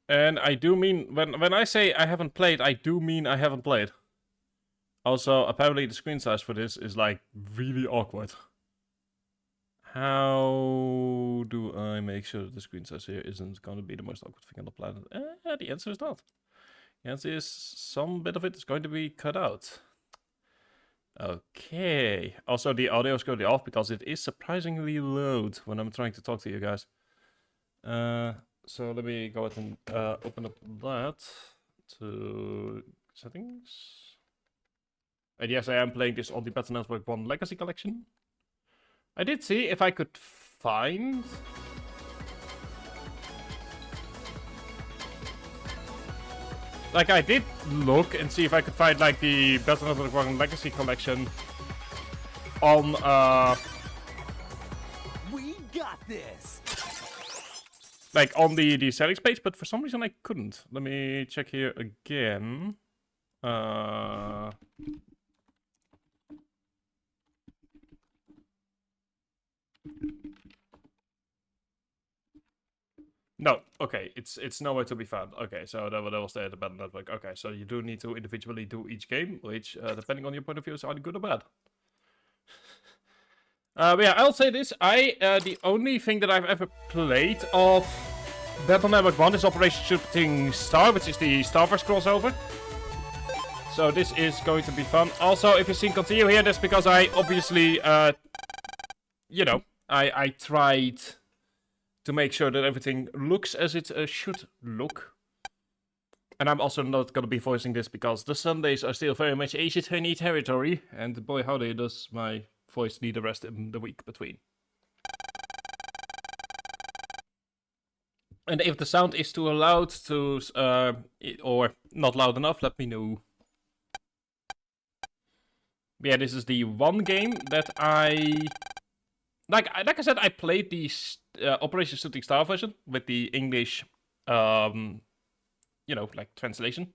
And I do mean, when I say I haven't played, I do mean I haven't played. Also, apparently the screen size for this is like really awkward. How do I make sure that the screen size here isn't going to be the most awkward thing on the planet? The answer is not. The answer is some bit of it is going to be cut out. Okay. Also, the audio is going to be off because it is surprisingly loud when I'm trying to talk to you guys. So let me go ahead and open up that to settings. And yes, I am playing this on the Battle Network 1 Legacy Collection. I did see if I could find... Like, I did look and see if I could find, like, the Battle Network 1 Legacy Collection on, We got this! like, on the settings page, but for some reason I couldn't. Let me check here again. No, okay, it's nowhere to be found. Okay, so that will stay at the Battle Network. Okay, so you do need to individually do each game, which, depending on your point of view, is either good or bad. But yeah, I'll say this. The only thing that I've ever played of Battle Network 1 is Operation Shooting Star, which is the Star Wars crossover. So this is going to be fun. Also, if you've seen continue here, that's because I obviously, you know, I tried to make sure that everything looks as it should look. And I'm also not going to be voicing this because the Sundays are still very much Ace Attorney territory. And boy howdy does my voice need a rest in the week between. And if the sound is too loud to, or not loud enough, let me know. But yeah, this is the one game that like I said, I played the Operation Shooting Star version with the English, you know, like translation.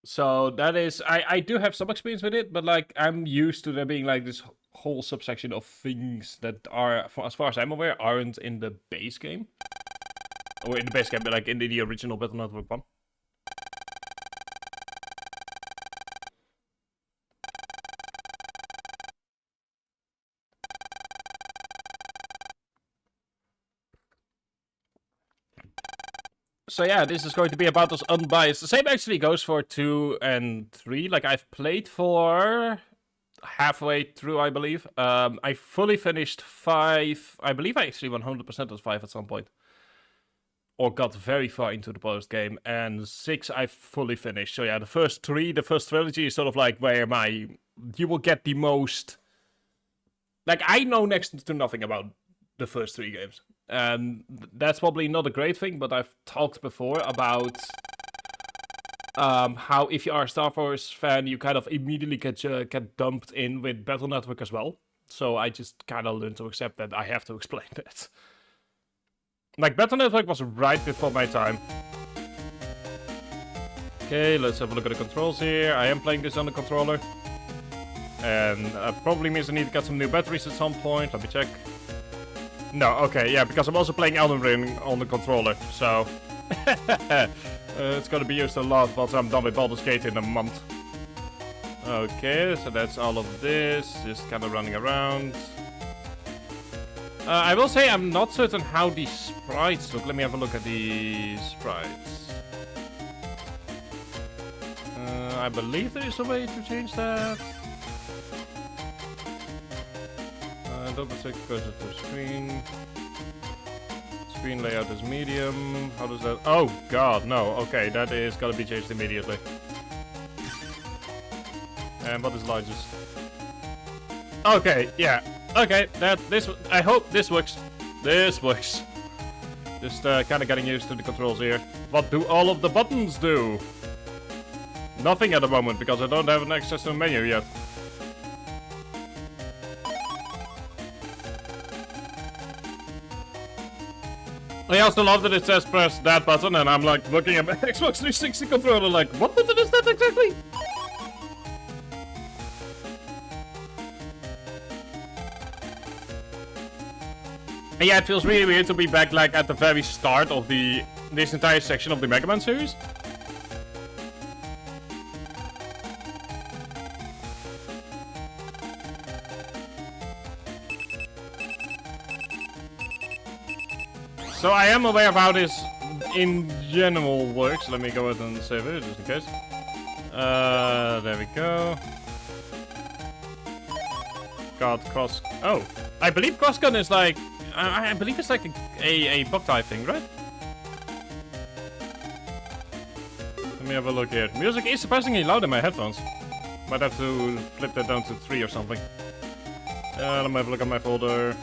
So that is, I do have some experience with it, but like I'm used to there being like this whole subsection of things that are, as far as I'm aware, aren't in the base game. Or in the base game, but like in the original Battle Network 1. So yeah, this is going to be about us unbiased. The same actually goes for 2 and 3. Like, I've played for halfway through, I believe. I fully finished 5. I believe I actually 100% of 5 at some point. Or got very far into the post game. And 6 I fully finished. So yeah, the first 3, the first trilogy is sort of like where you will get the most... Like, I know next to nothing about the first 3 games. And that's probably not a great thing, but I've talked before about how if you are a Star Wars fan, you kind of immediately get dumped in with Battle Network as well. So I just kind of learned to accept that I have to explain that. Like, Battle Network was right before my time. Okay, let's have a look at the controls here. I am playing this on the controller. And probably means I need to get some new batteries at some point. Let me check. No, okay, yeah, because I'm also playing Elden Ring on the controller, so... it's gonna be used a lot once I'm done with Baldur's Gate in a month. Okay, so that's all of this, just kind of running around. I will say I'm not certain how the sprites look. Let me have a look at the sprites. I believe there is a way to change that. Double click cursor to screen. Screen layout is medium. How does that? Oh god, no. Okay, that is gotta be changed immediately. And what is largest? Okay, yeah. Okay, I hope this works. This works. Just kind of getting used to the controls here. What do all of the buttons do? Nothing at the moment because I don't have an access to a menu yet. I also love that it says press that button, and I'm like looking at my Xbox 360 controller like, what button is that exactly? And yeah, it feels really weird to be back like at the very start of this entire section of the Mega Man series. So I am aware of how this in general works. Let me go ahead and save it just in case. There we go. Got cross. Oh, I believe cross gun is like. I believe it's like a bug type thing, right? Let me have a look here. Music is surprisingly loud in my headphones. Might have to flip that down to 3 or something. Let me have a look at my folder.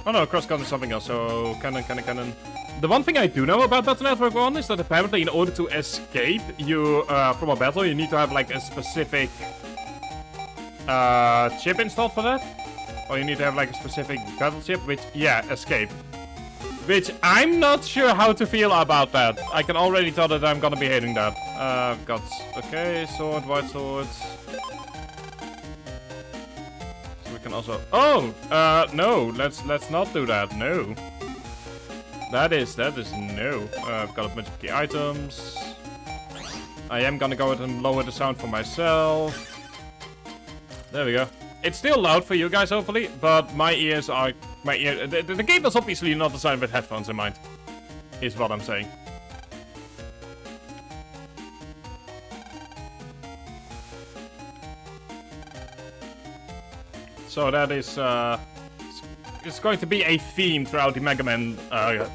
Oh no, cross gun is something else. So cannon. The one thing I do know about Battle Network 1 is that apparently in order to escape you from a battle, you need to have like a specific chip installed for that. Or you need to have like a specific battle chip, which, yeah, escape. Which I'm not sure how to feel about that. I can already tell that I'm gonna be hating that. Got, okay, sword, white swords. So we can also, oh, no, let's not do that, no. That is no. I've got a bunch of key items. I am gonna go ahead and lower the sound for myself. There we go. It's still loud for you guys, hopefully, but my ears are... The game is obviously not designed with headphones in mind, is what I'm saying. So that is... it's going to be a theme throughout the Mega Man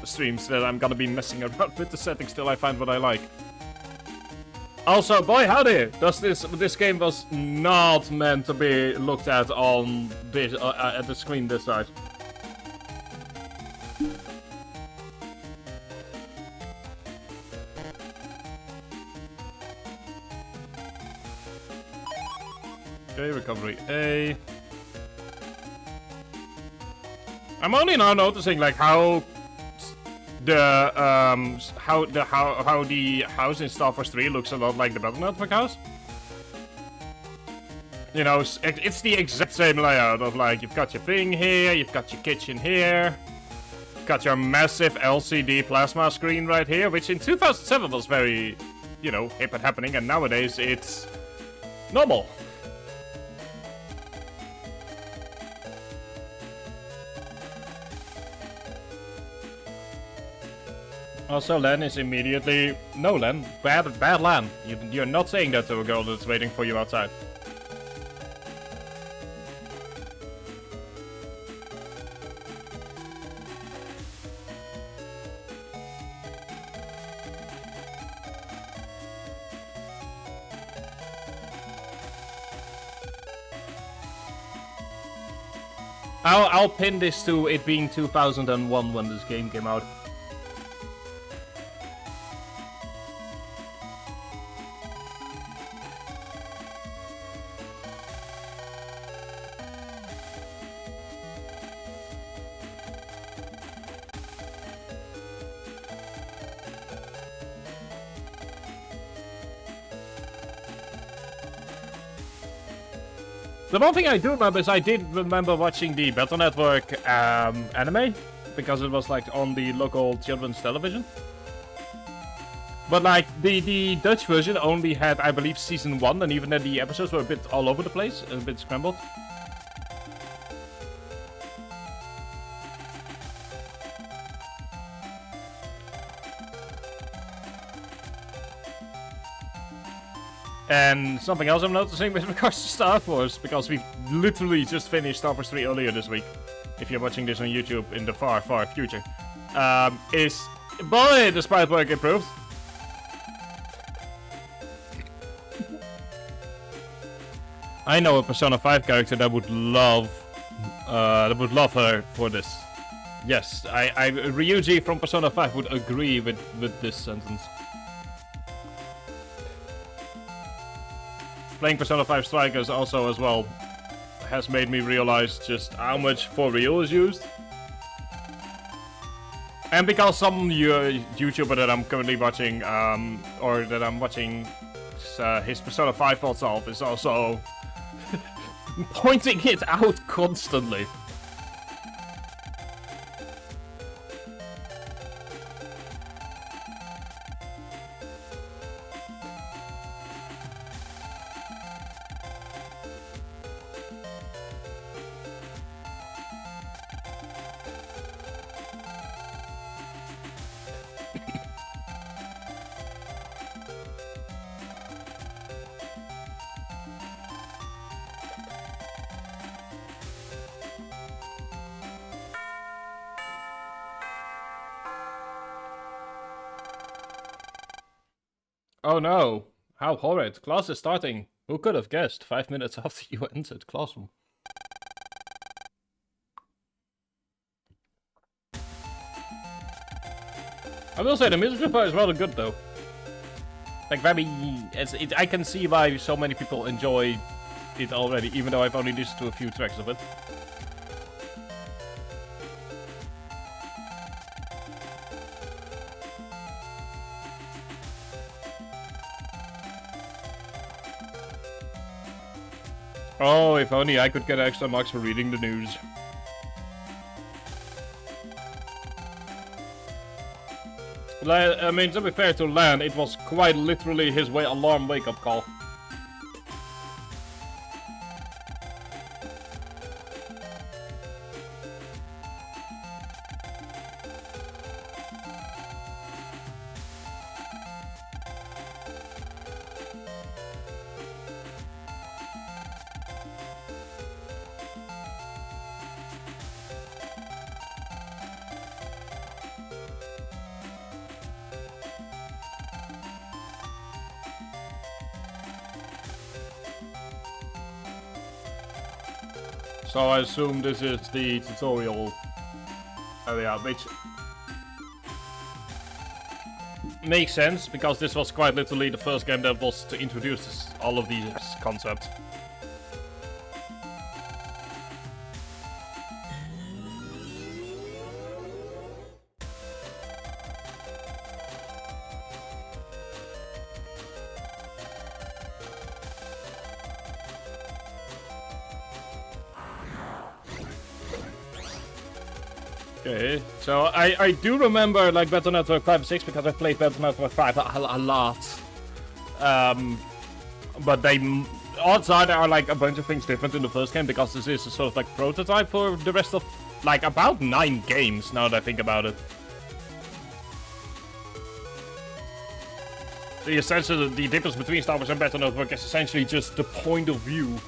streams that I'm gonna be messing around with the settings till I find what I like. Also, boy howdy, this game was not meant to be looked at on this at the screen this size. Okay, recovery A. I'm only now noticing like how the house in Star Fox 3 looks a lot like the Battle Network house. You know, it's the exact same layout of like, you've got your thing here, you've got your kitchen here, you've got your massive LCD plasma screen right here, which in 2007 was very, you know, hip and happening, and nowadays it's normal. Also, Len is immediately... No, Len. Bad Len. You're not saying that to a girl that's waiting for you outside. I'll pin this to it being 2001 when this game came out. The one thing I do remember is I did remember watching the Battle Network anime, because it was like on the local children's television. But like the Dutch version only had, I believe, season 1, and even then the episodes were a bit all over the place, a bit scrambled. And something else I'm noticing with regards to Star Wars, because we literally just finished Star Wars 3 earlier this week, if you're watching this on YouTube in the far, far future, is, boy, the sprite work improved. I know a Persona 5 character that would love her for this. Yes, Ryuji from Persona 5 would agree with this sentence. Playing Persona 5 Strikers also as well has made me realize just how much for real is used. And because some YouTuber that I'm currently watching, or that I'm watching his Persona 5 VOD self is also pointing it out constantly. Oh no. How horrid. Class is starting. Who could have guessed? 5 minutes after you entered classroom. I will say the music so far is rather good though. Like very, I can see why so many people enjoy it already, even though I've only listened to a few tracks of it. Oh, if only I could get extra marks for reading the news. I mean, to be fair to Lan, it was quite literally his alarm wake-up call. So I assume this is the tutorial area, which makes sense, because this was quite literally the first game that was to introduce all of these concepts. Okay, so I do remember like Battle Network 5 and 6 because I played Battle Network 5 a lot. But odds are there are like a bunch of things different in the first game, because this is a sort of like prototype for the rest of like about 9 games now that I think about it. The difference between Star Wars and Battle Network is essentially just the point of view.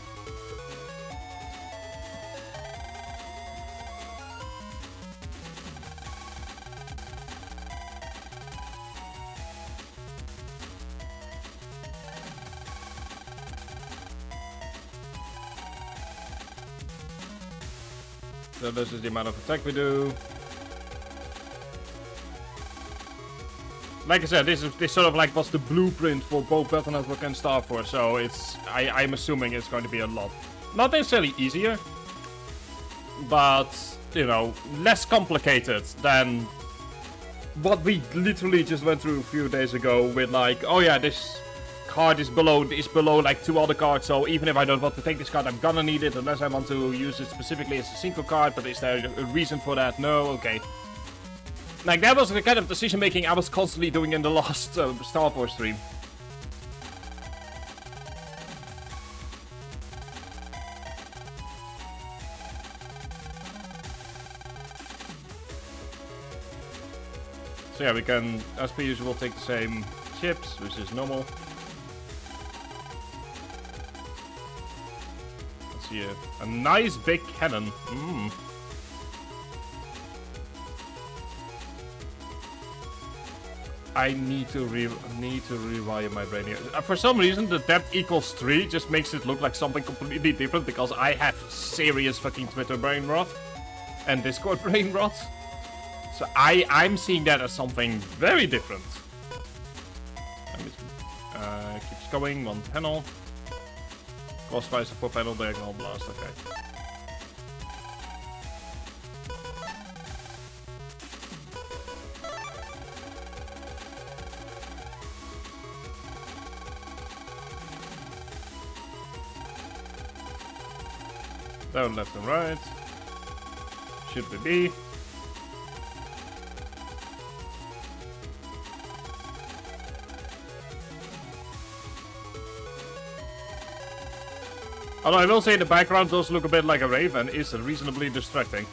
So this is the amount of attack we do. Like I said, this sort of like was the blueprint for both Battle Network and Star Force, so I'm assuming it's going to be a lot, not necessarily easier, but you know, less complicated than what we literally just went through a few days ago with like, oh yeah, this card is below like 2 other cards, so even if I don't want to take this card, I'm gonna need it unless I want to use it specifically as a single card. But is there a reason for that? No. Okay. Like that was the kind of decision making I was constantly doing in the last Star Wars stream. So yeah, we can, as per usual, take the same chips, which is normal. Here. A nice big cannon. I need to rewire my brain here. For some reason, the depth equals 3 just makes it look like something completely different, because I have serious fucking Twitter brain rot and Discord brain rot. So I'm seeing that as something very different. Keeps going, 1 panel. Crossfire, 4 panel, diagonal blast, okay. Down, left and right. Should we be? Although I will say the background does look a bit like a rave and is reasonably distracting.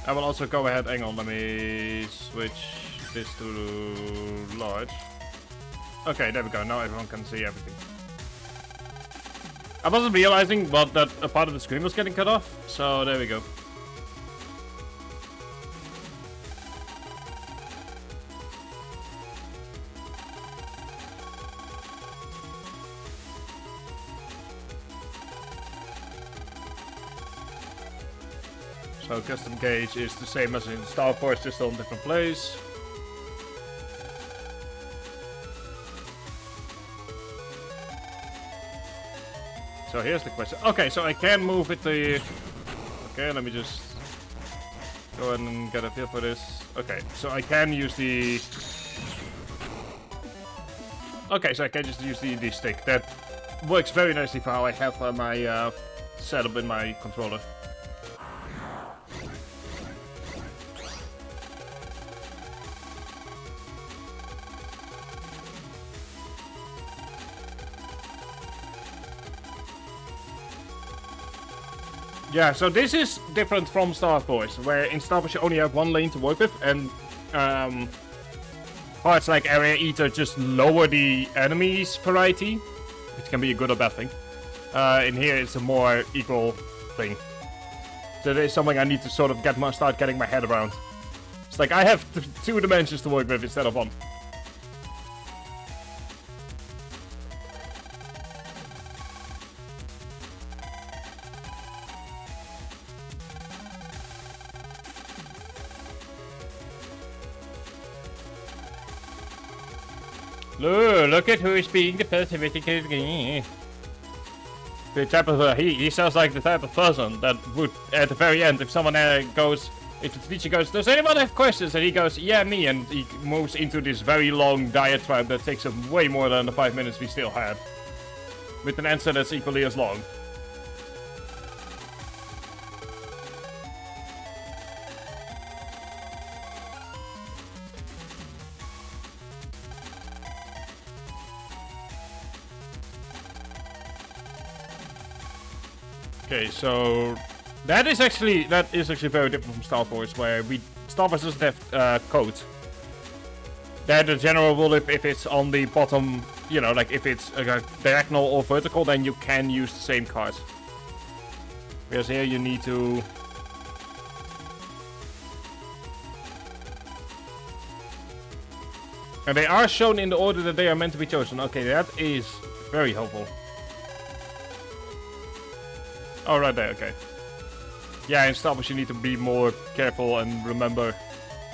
I will also go ahead, hang on, let me switch this to large. Okay, there we go, now everyone can see everything. I wasn't realizing but that a part of the screen was getting cut off, so there we go. So custom gauge is the same as in Star Force, just on a different place. So here's the question. Okay, so I can move with the... Okay, let me just go ahead and get a feel for this. Okay, so I can use the... Okay, so I can just use the stick. That works very nicely for how I have my setup in my controller. Yeah, so this is different from Star Force, where in Star Force you only have one lane to work with, and parts like Area Eater just lower the enemies variety, which can be a good or bad thing. In here it's a more equal thing. So there's something I need to sort of start getting my head around. It's like I have two dimensions to work with instead of one. Look at who is being the person with the type of he sounds like the type of person that would at the very end, if someone goes, if the teacher goes, does anyone have questions, and he goes, yeah, me, and he moves into this very long diatribe that takes him way more than the 5 minutes we still had, with an answer that's equally as long. Okay, so that is actually very different from Star Force, where Star Force doesn't have code. That the general rule, if it's on the bottom, you know, like if it's diagonal or vertical, then you can use the same card. Whereas here you need to. And they are shown in the order that they are meant to be chosen. Okay, that is very helpful. Oh, right there, okay. Yeah, in Star Wars you need to be more careful and remember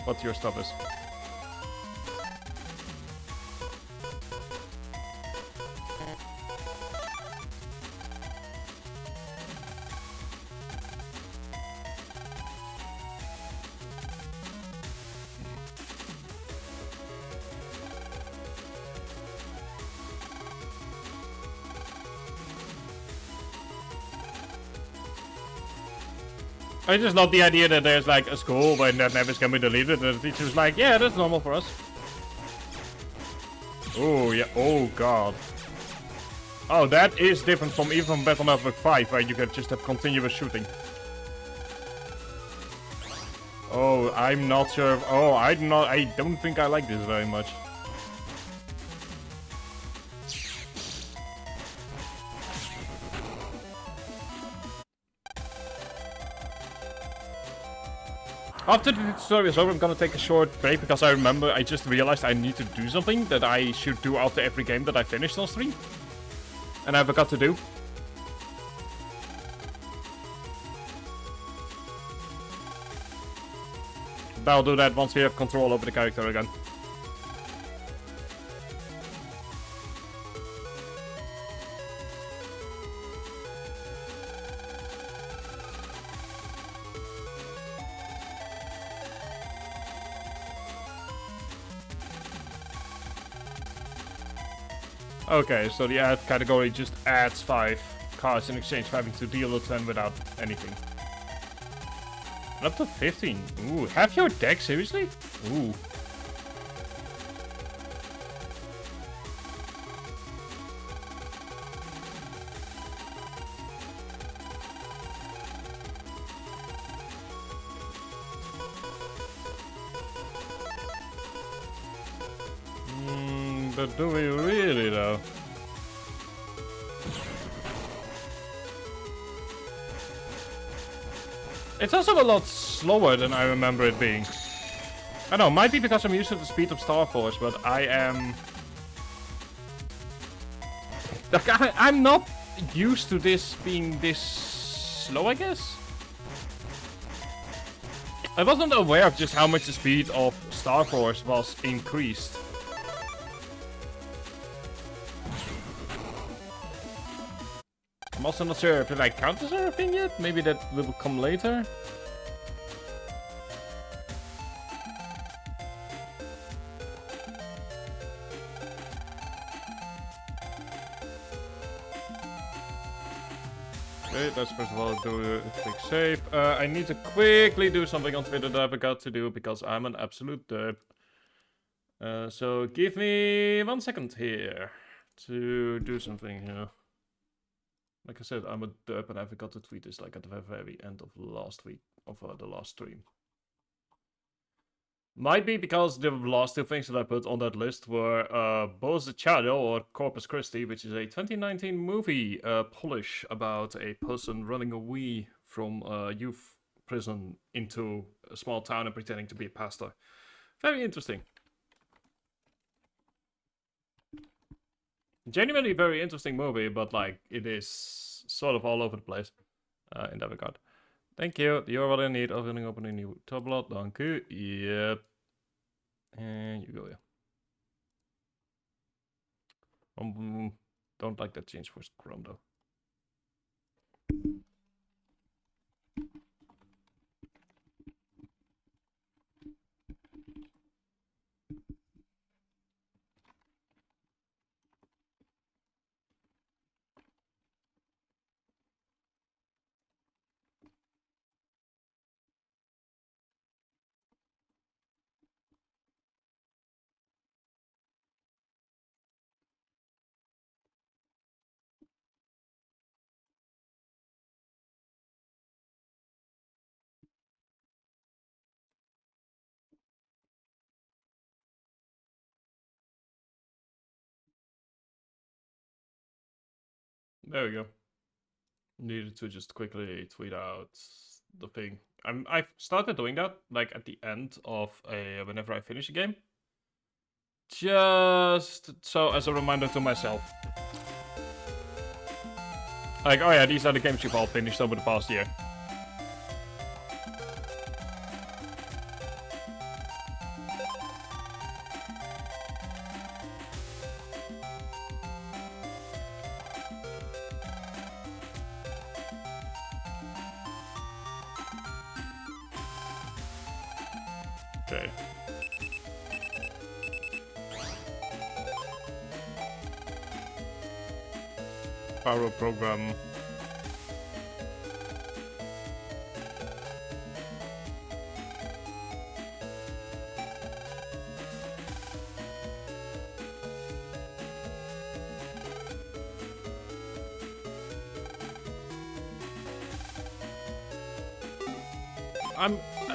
what your stuff is. I just love the idea that there's like a school where that never can be deleted, and the teacher's like, yeah, that's normal for us. Oh, yeah, oh god. Oh, that is different from even from Battle Network 5, where you can just have continuous shooting. Oh, I'm not sure. Oh, I don't think I like this very much. After the tutorial is over, I'm gonna take a short break because I just realized I need to do something that I should do after every game that I finished on stream. And I forgot to do. But I'll do that once we have control over the character again. Okay, so the add category just adds 5 cards in exchange for having to deal with 10 without anything. And up to 15. Ooh, half your deck, seriously? Ooh. But do we really, though? It's also a lot slower than I remember it being. I don't know, might be because I'm used to the speed of Star Force, but I am... Like, I'm not used to this being this slow, I guess? I wasn't aware of just how much the speed of Star Force was increased. I'm also not sure if it like counts as a thing yet. Maybe that will come later. Okay, let's first of all do a quick save. I need to quickly do something on Twitter that I forgot to do because I'm an absolute derp. So give me 1 second here to do something here. Like I said, I'm a derp and I forgot to tweet this like at the very end of last week, of the last stream. Might be because the last two things that I put on that list were Boz the Shadow or Corpus Christi, which is a 2019 movie Polish about a person running away from a youth prison into a small town and pretending to be a pastor. Very interesting. Genuinely very interesting movie, but like it is sort of all over the place in that regard. Thank you. You're what I need. Opening a new tablet. Dank u. Yep. And you go, yeah. Don't like that change for Chrome though. There we go. Needed to just quickly tweet out the thing. I've started doing that like at the end of whenever I finish a game. Just so as a reminder to myself. Like, oh yeah, these are the games you've all finished over the past year. Okay. Power program.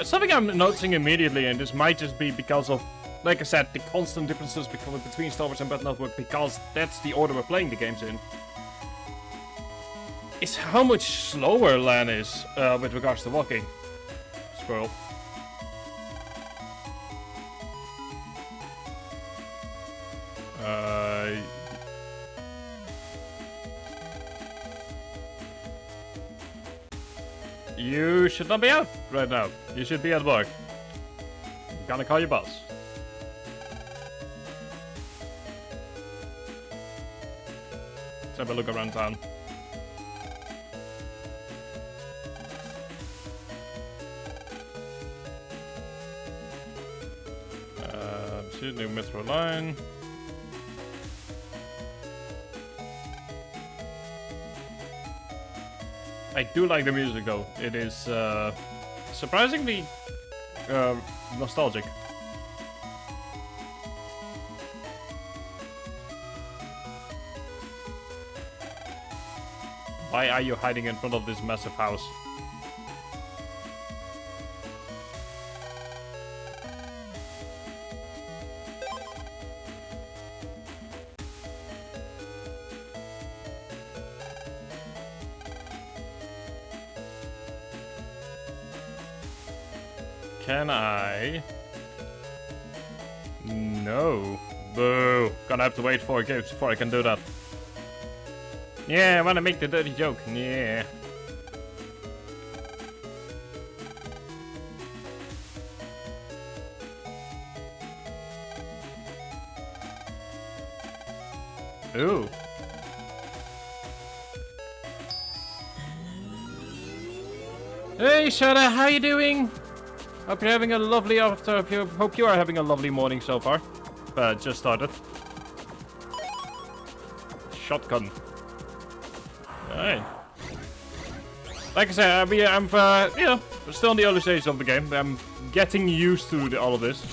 Something I'm noticing immediately, and this might just be because of, like I said, the constant differences between Star Wars and Battle Network, because that's the order we're playing the games in, is how much slower Lan is with regards to walking. Squirrel. You should not be out right now. You should be at work. I'm gonna call your boss. Let's have a look around town. See, new metro line. I do like the music though. It is surprisingly nostalgic. Why are you hiding in front of this massive house? Can I? No. Boo. Gonna have to wait 4 games before I can do that. Yeah, I wanna make the dirty joke. Yeah. Ooh. Hey Shada, how you doing? Hope you're having a lovely hope you are having a lovely morning so far. Just started. Shotgun. Alright. Like I said, I'm you know, still in the early stages of the game. I'm getting used to all of this.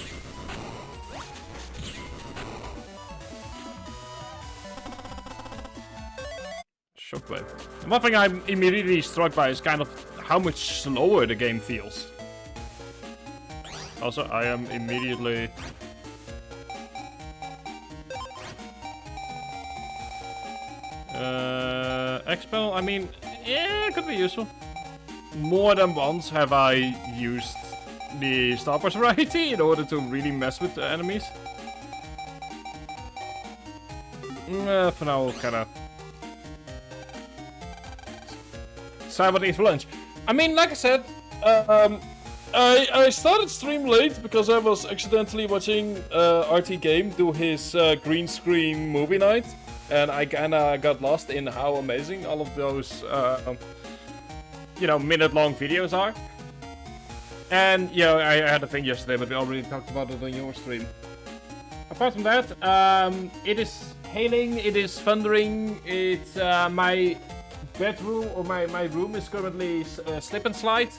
Shockwave. And one thing I'm immediately struck by is kind of how much slower the game feels. Also, I am immediately... Expel, I mean, yeah, it could be useful. More than once have I used the Star Wars variety in order to really mess with the enemies. For now, we'll kinda... decide what to eat for lunch. I mean, like I said, I started stream late because I was accidentally watching RT Game do his green screen movie night, and I kinda got lost in how amazing all of those, you know, minute-long videos are. And yeah, I had a thing yesterday, but we already talked about it on your stream. Apart from that, it is hailing, it is thundering, it's my bedroom or my room is currently slip and slide.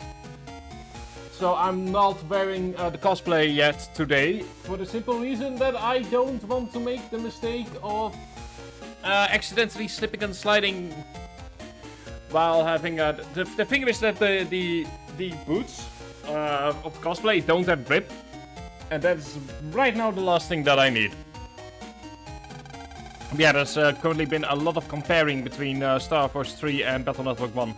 So I'm not wearing the cosplay yet today, for the simple reason that I don't want to make the mistake of accidentally slipping and sliding while having the thing is that the boots of cosplay don't have grip, and that's right now the last thing that I need. Yeah, there's currently been a lot of comparing between Star Wars 3 and Battle Network 1.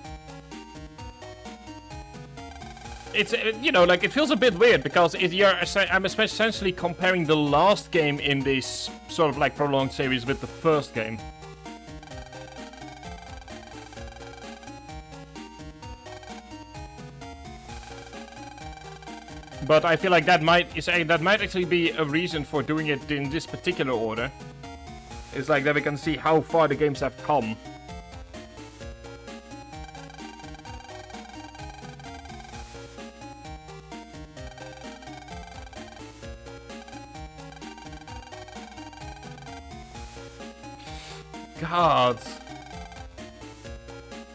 It's, you know, like, it feels a bit weird, because I'm essentially comparing the last game in this sort of, like, prolonged series with the first game. But I feel like that might actually be a reason for doing it in this particular order. It's like that we can see how far the games have come. God.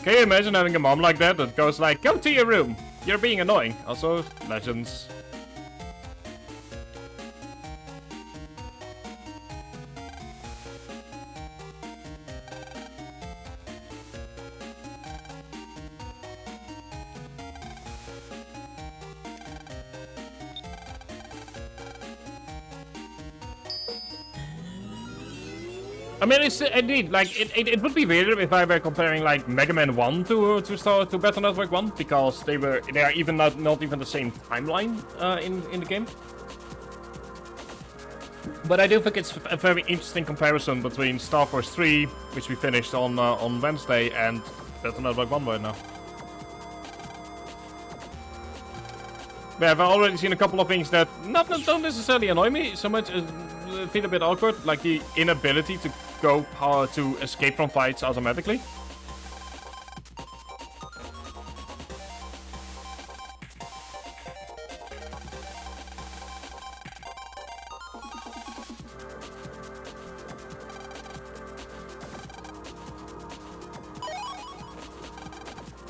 Can you imagine having a mom like that goes like, go to your room, you're being annoying. Also, legends. I mean, it's indeed like it would be weird if I were comparing like Mega Man 1 to Battle Network 1, because they are even not even the same timeline in the game. But I do think it's a very interesting comparison between Star Wars 3, which we finished on Wednesday, and Battle Network 1 right now. But I've already seen a couple of things that don't necessarily annoy me so much as feel a bit awkward, like the inability to to escape from fights automatically.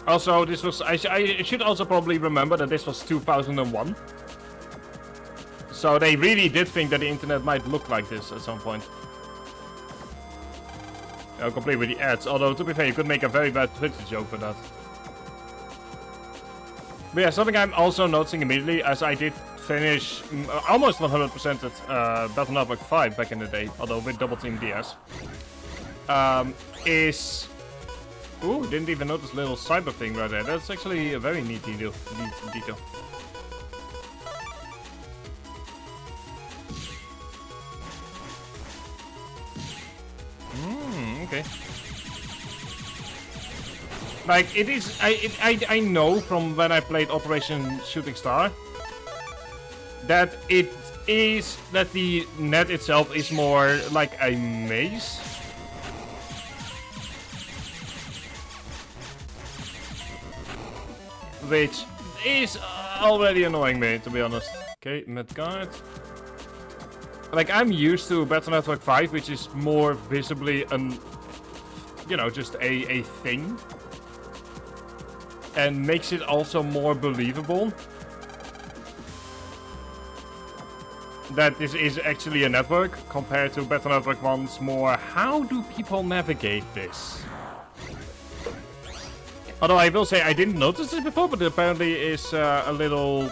Also, this was I should also probably remember that this was 2001. So they really did think that the internet might look like this at some point. Complete with the ads, although to be fair, you could make a very bad Twitter joke for that. But yeah, something I'm also noticing immediately, as I did finish almost 100% at Battle Network 5 back in the day, although with Double Team DS, is... Ooh, didn't even notice the little cyber thing right there. That's actually a very neat detail. Okay. Like, it is... I know from when I played Operation Shooting Star that it is... that the net itself is more like a maze. Which is already annoying me, to be honest. Okay, Midgard. Like, I'm used to Battle Network 5, which is more visibly an... you know, just a thing. And makes it also more believable that this is actually a network, compared to Battle Network 1's more, how do people navigate this? Although I will say I didn't notice this before, but it apparently is a little...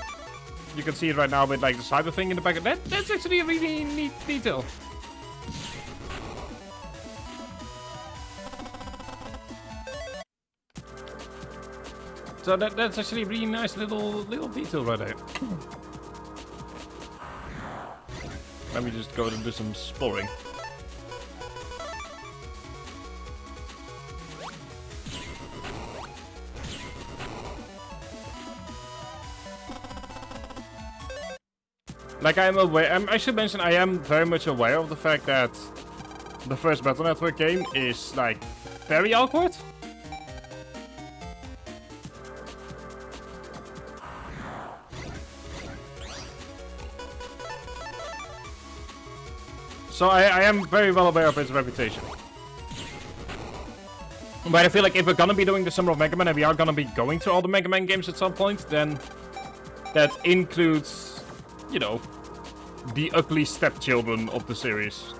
You can see it right now with like the cyber thing in the back. That's actually a really neat detail. So that's actually a really nice little detail right there. Let me just go and do some exploring. Like, I'm aware, I should mention I am very much aware of the fact that the first Battle Network game is, like, very awkward. So I am very well aware of its reputation. But I feel like if we're gonna be doing the Summer of Mega Man and we are gonna be going through all the Mega Man games at some point, then that includes, you know, the ugly stepchildren of the series.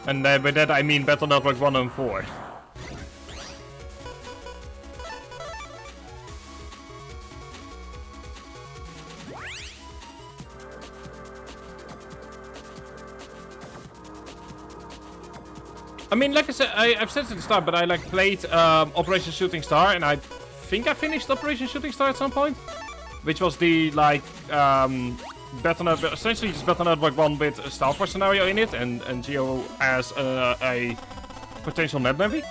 And by that I mean Battle Network 1 and 4. I mean, like I said, I've said it at the start, but I like played Operation Shooting Star, and I think I finished Operation Shooting Star at some point, which was the like Battle Network, essentially just Battle Network 1 with a Star Wars scenario in it, and Geo as a potential net navy.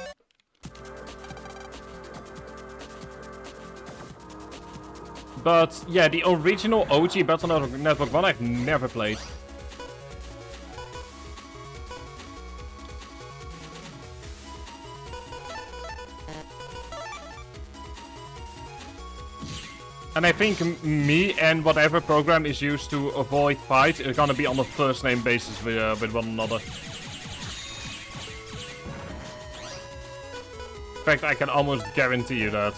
But yeah, the original OG Battle Network 1 I've never played. And I think me and whatever program is used to avoid fights is gonna be on a first name basis with one another. In fact, I can almost guarantee you that.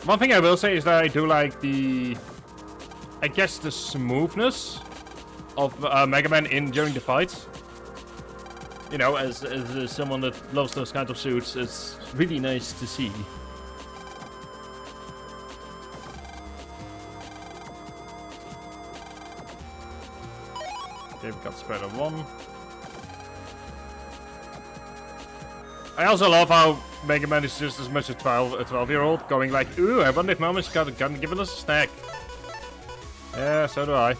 One thing I will say is that I do like the, I guess, the smoothness of Mega Man during the fights. You know, as someone that loves those kind of suits, it's really nice to see. Okay, we got Spreader 1. I also love how Mega Man is just as much a 12-year-old going like, ooh, I wonder if Mama's got giving us a snack. Yeah, so do I.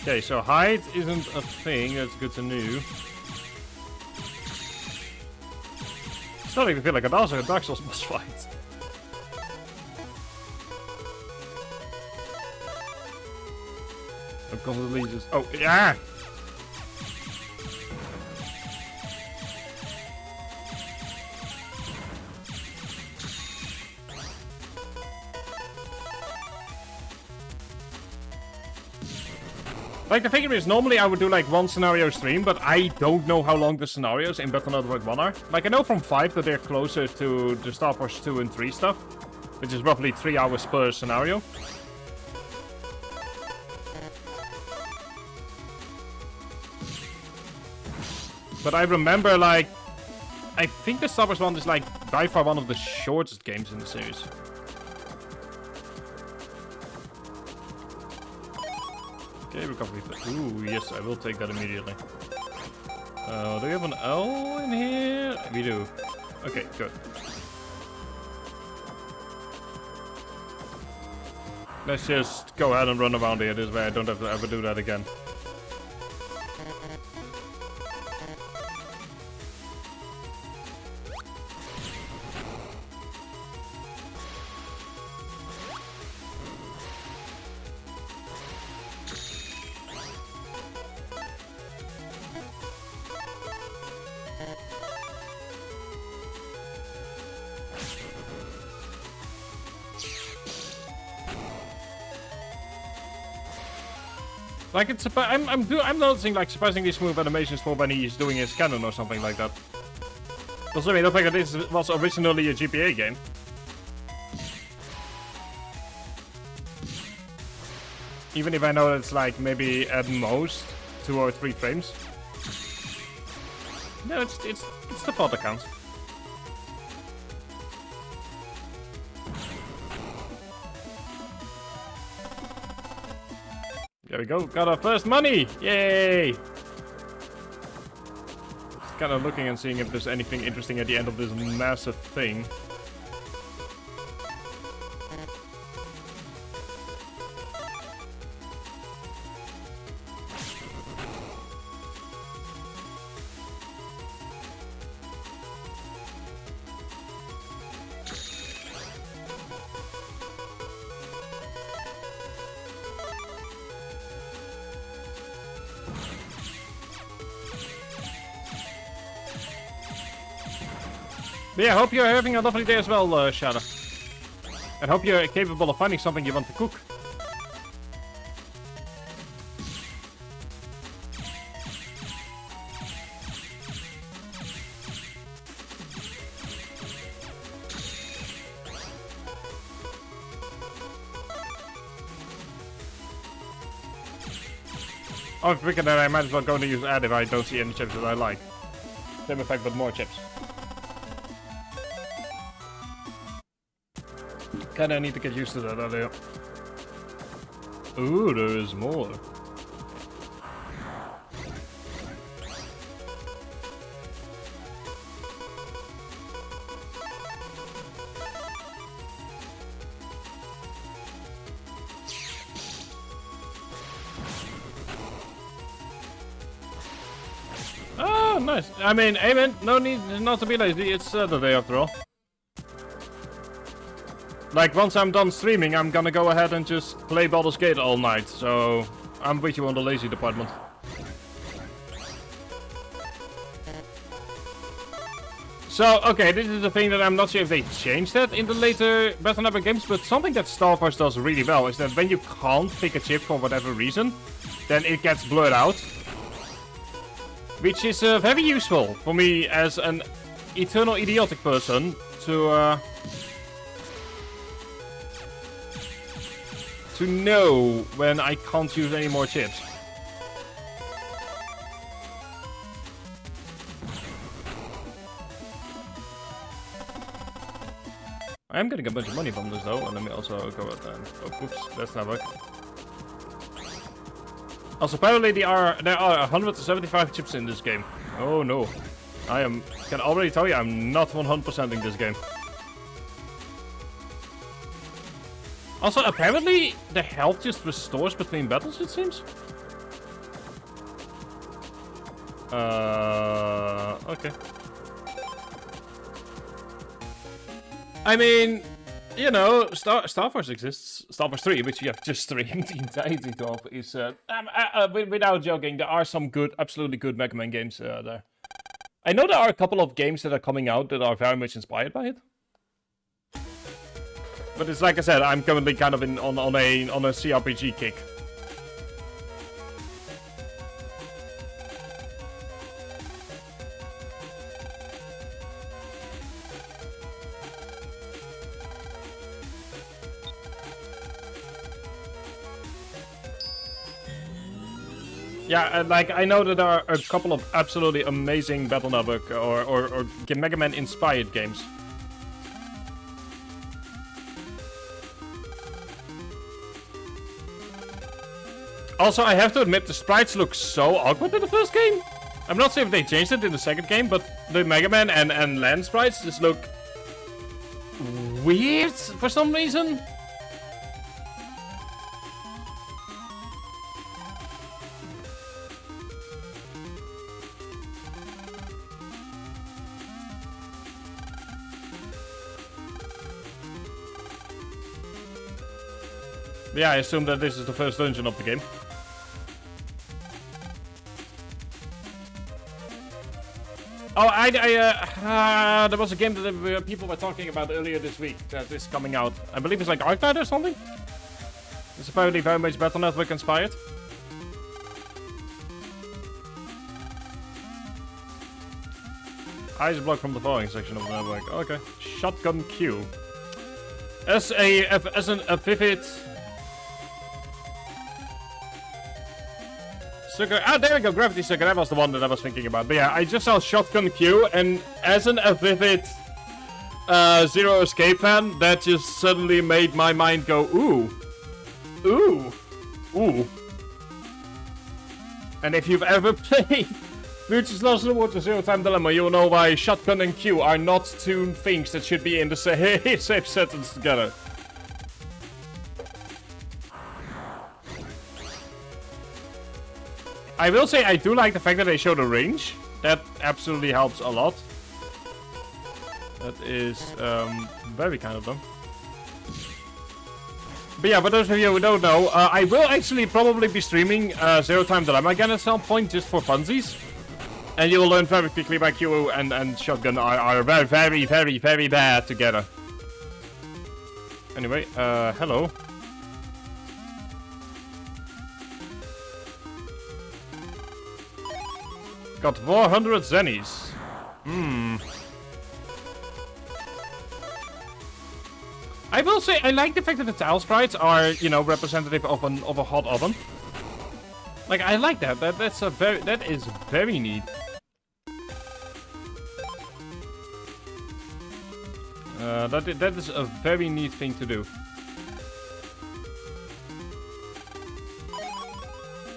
Okay, so height isn't a thing, that's good to know. Starting to feel like a Dark Souls boss fight. I've got the leaders. Oh, yeah! Like, the figure is, normally I would do, like, one scenario stream, but I don't know how long the scenarios in Battle Network 1 are. Like, I know from 5 that they're closer to the Star Wars 2 and 3 stuff, which is roughly 3 hours per scenario. But I remember, like, I think the Star Wars 1 is, like, by far one of the shortest games in the series. Okay, recovery. Ooh, yes, I will take that immediately. Do we have an L in here? We do. Okay, good. Let's just go ahead and run around here. This way I don't have to ever do that again. Like, it's I'm noticing, like, surprisingly smooth animations for when he's doing his cannon or something like that. Also, I mean, the fact that this was originally a GPA game. Even if I know it's, like, maybe at most 2 or 3 frames. No, it's the thought that counts. There we go, got our first money! Yay! Just kind of looking and seeing if there's anything interesting at the end of this massive thing. But yeah, hope you're having a lovely day as well, Shadow. And hope you're capable of finding something you want to cook. I was thinking that I might as well go and use add if I don't see any chips that I like. Same effect, but more chips. Kinda need to get used to that idea. Ooh, there is more. Oh, nice. I mean, amen. No need not to be lazy. It's Saturday after all. Like, once I'm done streaming, I'm gonna go ahead and just play Baldur's Gate all night, so I'm with you on the lazy department. So, okay, this is the thing that I'm not sure if they changed that in the later Battle Network games, but something that Star Wars does really well is that when you can't pick a chip for whatever reason, then it gets blurred out. Which is very useful for me as an eternal idiotic person to know when I can't use any more chips. I am getting a bunch of money from this though, and let me also go ahead and... Oh, oops, that's not working. Also, apparently there are 175 chips in this game. Oh no. Can already tell you, I'm not 100%ing this game. Also, apparently, the health just restores between battles, it seems. Okay. I mean, you know, Star Wars exists. Star Wars 3, which you have just streamed the entirety of, is... without joking, there are some good, absolutely good Mega Man games there. I know there are a couple of games that are coming out that are very much inspired by it. But it's like I said, I'm currently kind of on a CRPG kick. Yeah, like I know that there are a couple of absolutely amazing Battle Network or Mega Man inspired games. Also, I have to admit, the sprites look so awkward in the first game. I'm not sure if they changed it in the second game, but the Mega Man and Land sprites just look weird for some reason. Yeah, I assume that this is the first dungeon of the game. Oh, there was a game that people were talking about earlier this week that is coming out. I believe it's like Arcade or something. It's apparently very much Battle Network inspired. Eyes blocked from the following section of the network. Okay. Shotgun Q. As a vivid. Sucker. Ah, there we go. Gravity Sucker. That was the one that I was thinking about. But yeah, I just saw Shotgun Q, and as a vivid Zero Escape fan, that just suddenly made my mind go, ooh. Ooh. Ooh. And if you've ever played Future's Lost in the Water Zero Time Dilemma, you will know why Shotgun and Q are not two things that should be in the same sentence together. I will say I do like the fact that they show the range. That absolutely helps a lot. That is very kind of them. But yeah, for those of you who don't know, I will actually probably be streaming Zero Time Dilemma again at some point, just for funsies. And you will learn very quickly why Q and Shotgun are very, very, very bad together. Anyway, hello. Got 400 zennies. I will say I like the fact that the tile sprites are, you know, representative of a hot oven. Like I like that. That is very neat. That is a very neat thing to do.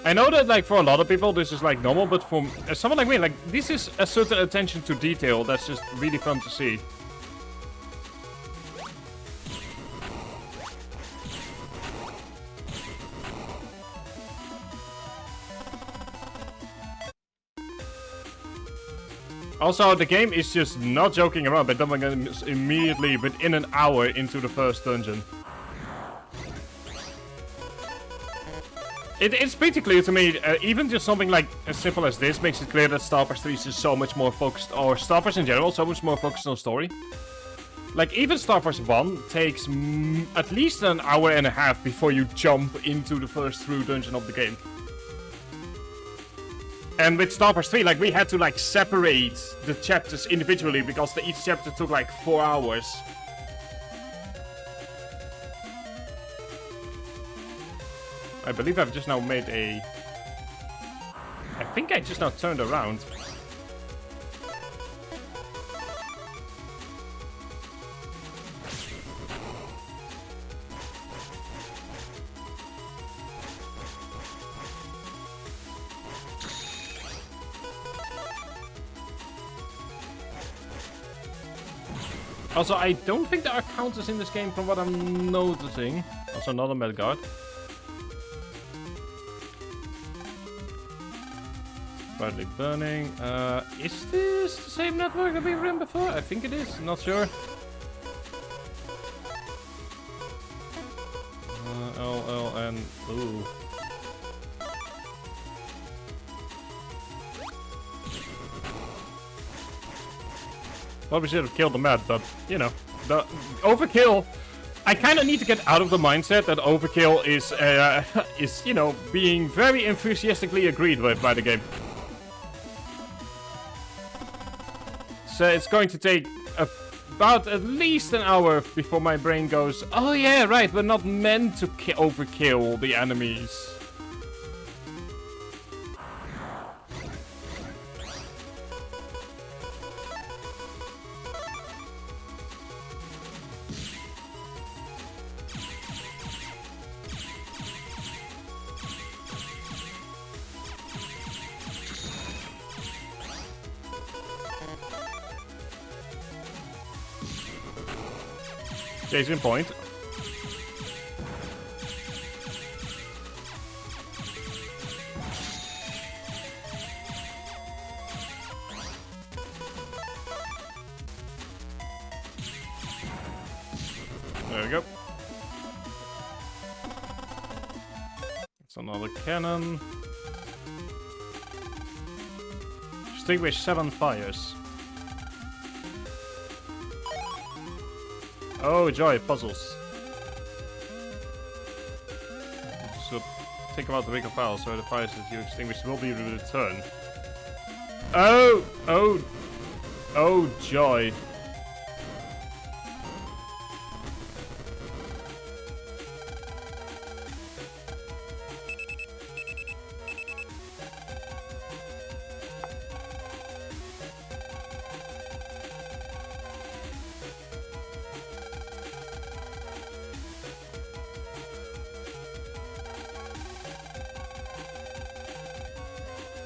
I know that, like, for a lot of people, this is, like, normal, but for someone like me, like, this is a certain attention to detail that's just really fun to see. Also, the game is just not joking around by dumping us immediately within an hour into the first dungeon. It's pretty clear to me, even just something like as simple as this makes it clear that Star Wars 3 is just so much more focused, or Star Wars in general, so much more focused on story. Like, even Star Wars 1 takes at least an hour and a half before you jump into the first true dungeon of the game. And with Star Wars 3, like, we had to, like, separate the chapters individually because each chapter took, like, 4 hours. I believe I've just now made a... I think I just now turned around. Also, I don't think there are counters in this game from what I'm noticing. Also, not a Metal Guard. Badly burning. Is this the same network that we've run before? I think it is. Not sure. LLN. Ooh. Probably should have killed the map, but you know, the overkill. I kind of need to get out of the mindset that overkill is you know, being very enthusiastically agreed with by the game. So it's going to take about at least an hour before my brain goes, oh yeah, right, we're not meant to overkill the enemies. Case in point. There we go. It's another cannon. Extinguish 7 fires. Oh, joy, puzzles. So, think about the bigger pile, so the fires that you extinguish will be returned. Oh! Oh! Oh, joy.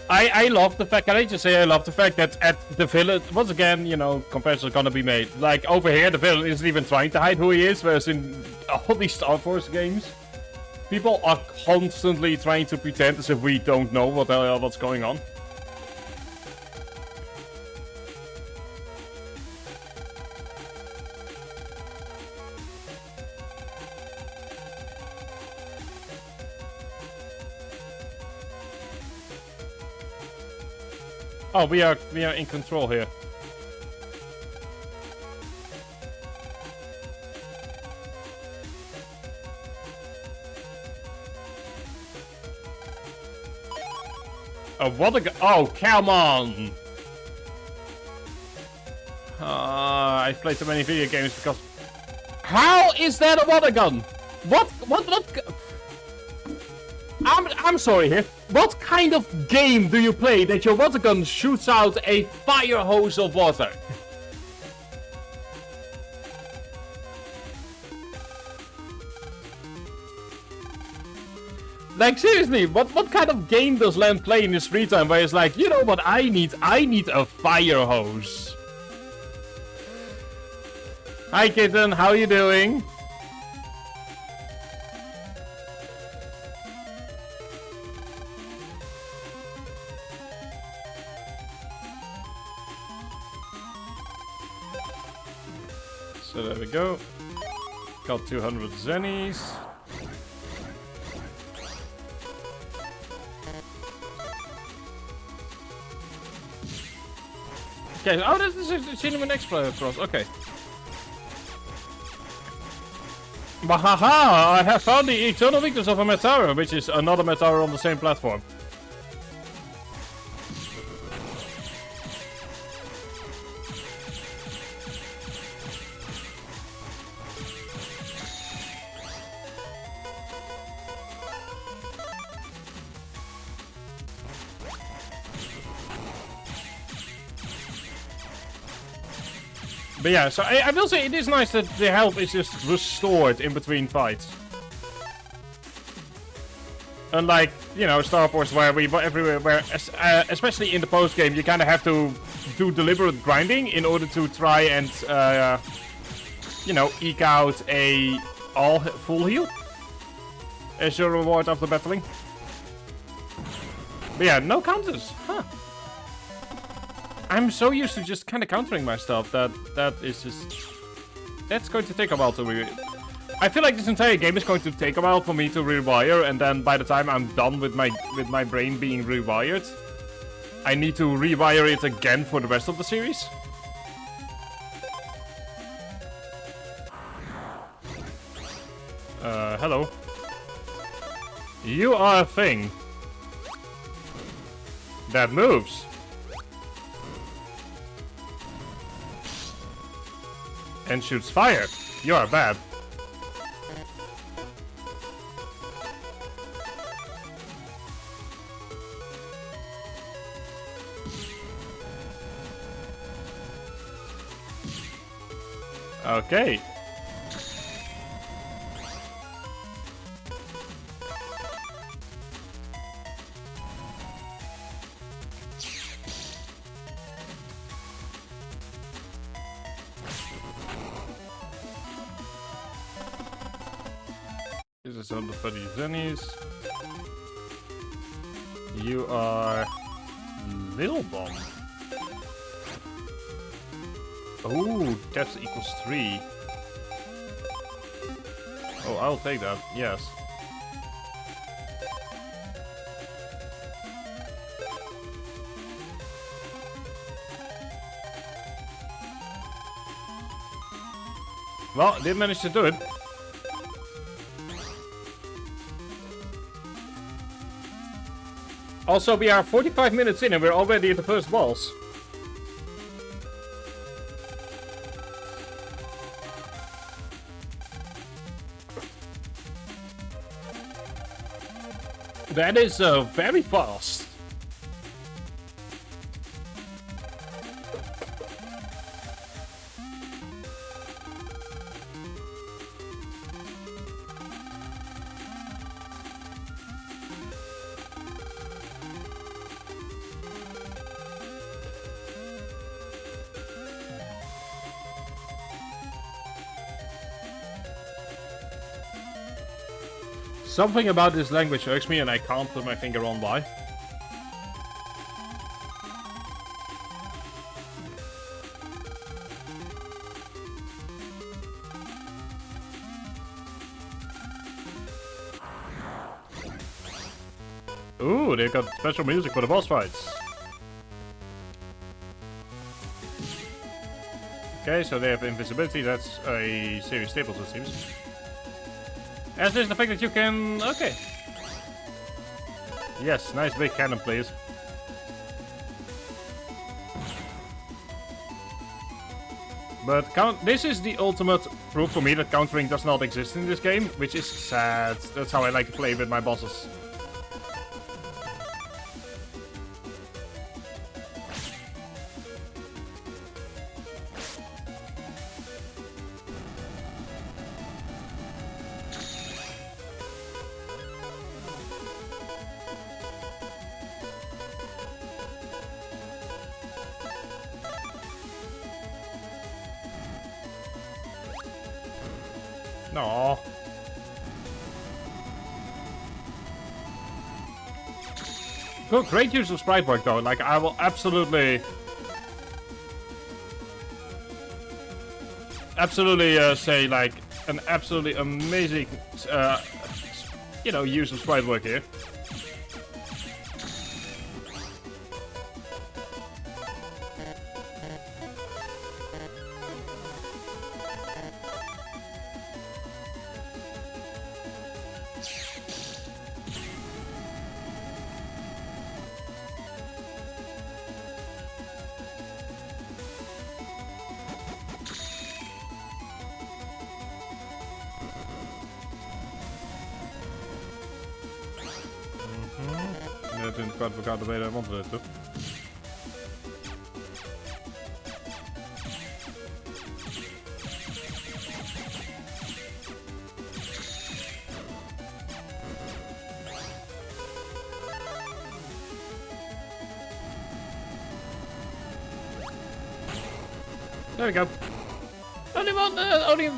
I love the fact, can I just say I love the fact that at the villain, once again, you know, comparisons are gonna be made. Like, over here, the villain isn't even trying to hide who he is, whereas in all these Star Wars games, people are constantly trying to pretend as if we don't know what's going on. Oh, we are in control here. Oh, what a oh, come on! I've played so many video games because... How is that a water gun? What? I'm sorry here. What kind of game do you play that your water gun shoots out a fire hose of water? Like, seriously, what kind of game does Len play in his free time where he's like, you know what I need? I need a fire hose. Hi kitten, how you doing? So there we go. Got 200 zennies. Okay, oh, this is a genuine explorer cross. Okay. Bahaha! I have found the eternal weakness of a Metara, which is another Metara on the same platform. But yeah, so I will say it is nice that the health is just restored in between fights. Unlike, you know, Star Wars where especially in the post game, you kind of have to do deliberate grinding in order to try and, you know, eke out a full heal as your reward after battling. But yeah, no counters, huh? I'm so used to just kind of countering my stuff that is just... That's going to take a while to I feel like this entire game is going to take a while for me to rewire, and then by the time I'm done with my brain being rewired, I need to rewire it again for the rest of the series. Hello. You are a thing that moves. And shoots fire. You are bad. Okay. This is 130 zennies. You are Little Bomb. Oh, that equals 3. Oh, I'll take that, yes. Well, did manage to do it. Also, we are 45 minutes in and we're already at the first boss. That is very fast. Something about this language irks me and I can't put my finger on why. Ooh, they've got special music for the boss fights. Okay, so they have invisibility, that's a serious staples it seems. As is the fact that you can... okay. Yes, nice big cannon, please. But this is the ultimate proof for me that countering does not exist in this game, which is sad. That's how I like to play with my bosses. No. Cool, great use of sprite work though. Like, I will absolutely say like an absolutely amazing, you know, use of sprite work here. Dat didn't quite work out the way that I wanted it to. There we go. Only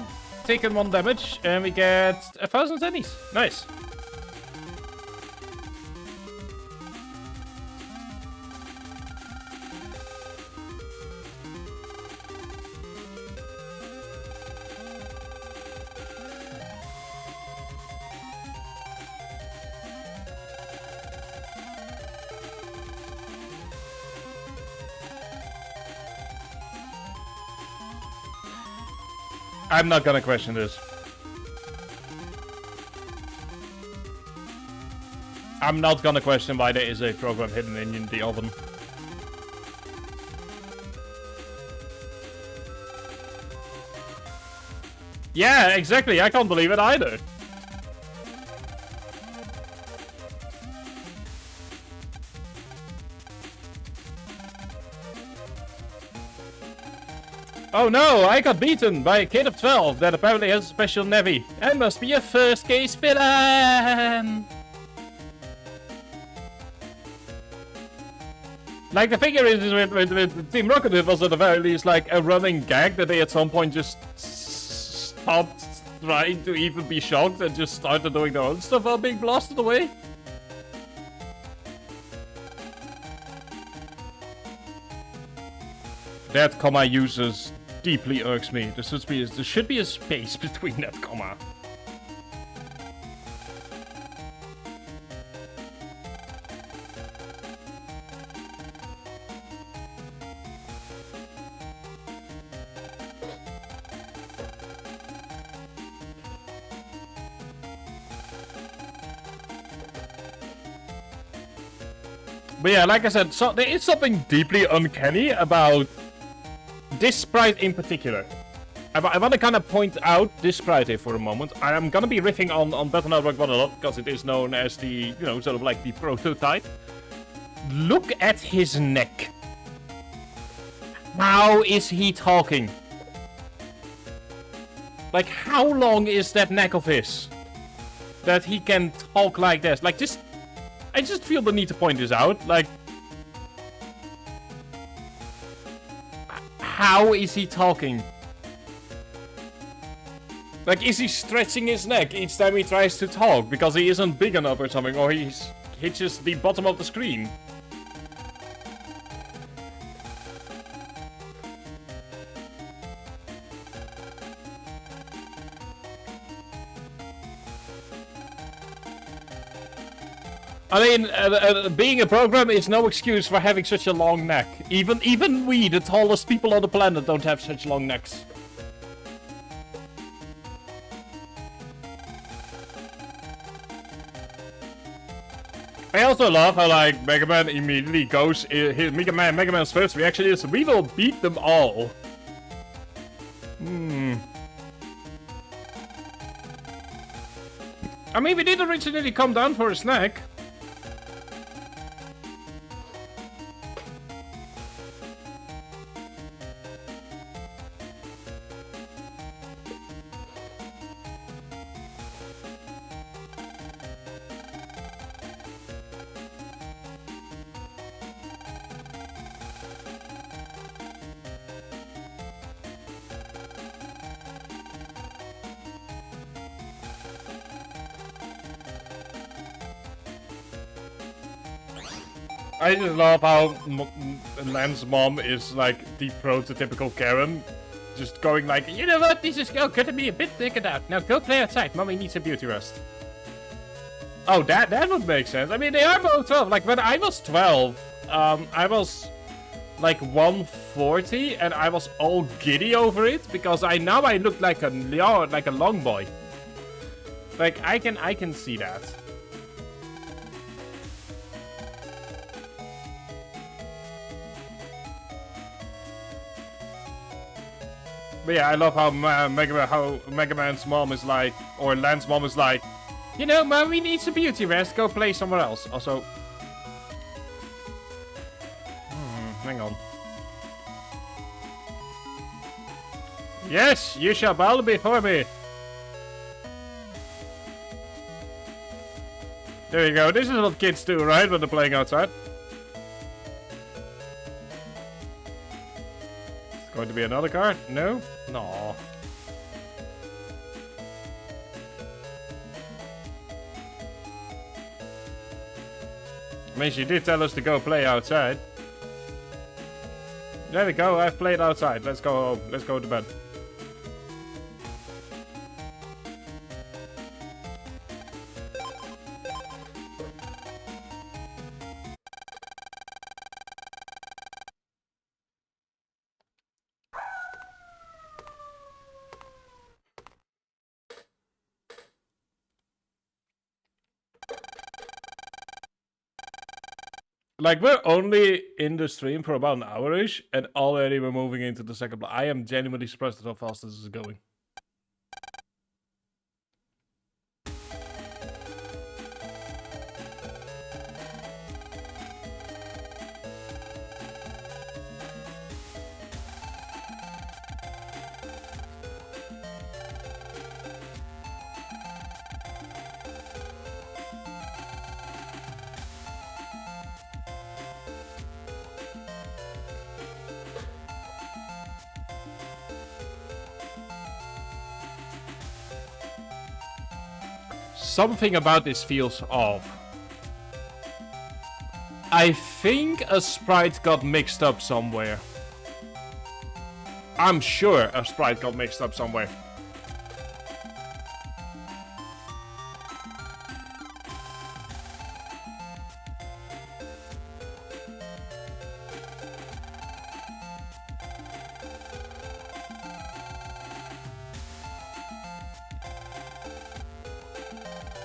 taken 1 damage, and we get 1,000 zennies. Nice. I'm not gonna question this. I'm not gonna question why there is a program hidden in the oven. Yeah, exactly. I can't believe it either. Oh no, I got beaten by a kid of 12 that apparently has a special navy. I must be a first case villain! Like, the figure is with Team Rocket, it was at the very least like a running gag that they at some point just stopped trying to even be shocked and just started doing their own stuff while being blasted away. That comma uses deeply irks me. There should be a space between that comma. But yeah, like I said, so there is something deeply uncanny about this sprite in particular. I want to kind of point out this sprite here for a moment. I am going to be riffing on Battle Network 1 a lot, because it is known as the, you know, sort of like the prototype. Look at his neck. How is he talking? Like, how long is that neck of his? That he can talk like this. Like, just... I just feel the need to point this out. Like... How is he talking? Like, is he stretching his neck each time he tries to talk because he isn't big enough or something, or he hitches the bottom of the screen? I mean, being a programmer is no excuse for having such a long neck. Even we, the tallest people on the planet, don't have such long necks. I also love how, like, Mega Man immediately goes... Mega Man's first reaction is, we will beat them all. I mean, we did originally come down for a snack. I just love how Lan's mom is like the prototypical Karen. Just going like, you know what, this is gonna be a bit thicker out. Now go play outside, mommy needs a beauty rest. Oh, that would make sense. I mean, they are both 12. Like, when I was 12, I was like 140 and I was all giddy over it because I look like a long boy. Like, I can see that. But yeah, I love how Mega Man's mom is like, or Lan's mom is like, you know, mommy needs a beauty rest, go play somewhere else. Also, hang on. Yes, you shall bow before me. There you go. This is what kids do, right, when they're playing outside. Going to be another card? No? No. I mean, she did tell us to go play outside. There we go, I've played outside. Let's go home. Let's go to bed. Like, we're only in the stream for about an hour-ish, and already we're moving into the second block. I am genuinely surprised at how fast this is going. something about this feels off. I think a sprite got mixed up somewhere. I'm sure a sprite got mixed up somewhere.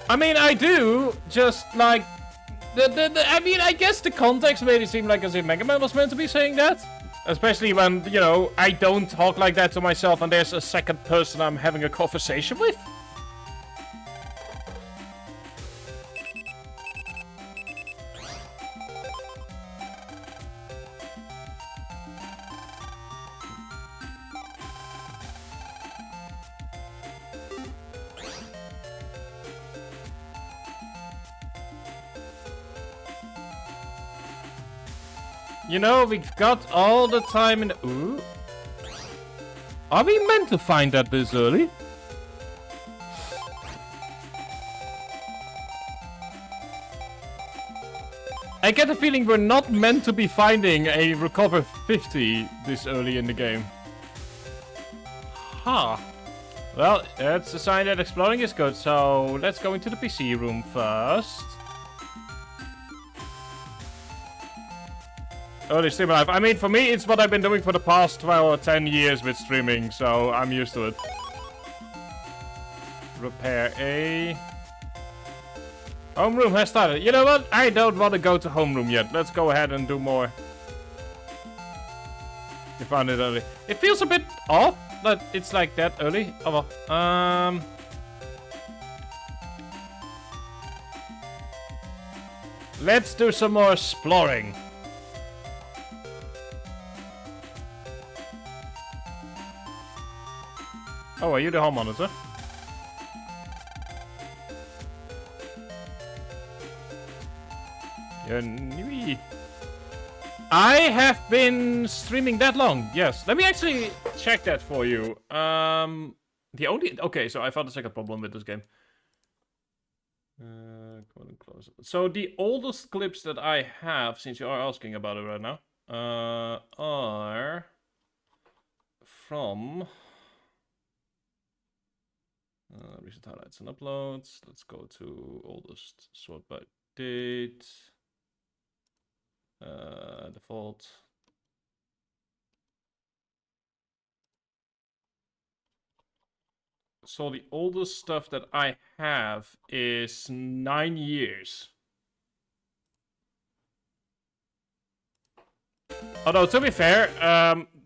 I mean, I do, just like... I mean, I guess the context made it seem like as if Mega Man was meant to be saying that. Especially when, you know, I don't talk like that to myself and there's a second person I'm having a conversation with. You know, we've got all the time in the... Ooh. Are we meant to find that this early? I get the feeling we're not meant to be finding a recover 50 this early in the game. Huh. Well, that's a sign that exploring is good, so let's go into the PC room first. Early stream life. I mean, for me, it's what I've been doing for the past 12 or 10 years with streaming, so I'm used to it. Repair A. Homeroom has started. You know what? I don't want to go to homeroom yet. Let's go ahead and do more. You found it early. It feels a bit off that it's like that early. Oh well. Let's do some more exploring. Oh, are you the home monitor? I have been streaming that long. Yes. Let me actually check that for you. Okay, so I found a second problem with this game. Close. So the oldest clips that I have, since you are asking about it right now, are from... recent highlights and uploads. Let's go to oldest sort by date. Default. So the oldest stuff that I have is 9 years. Although to be fair,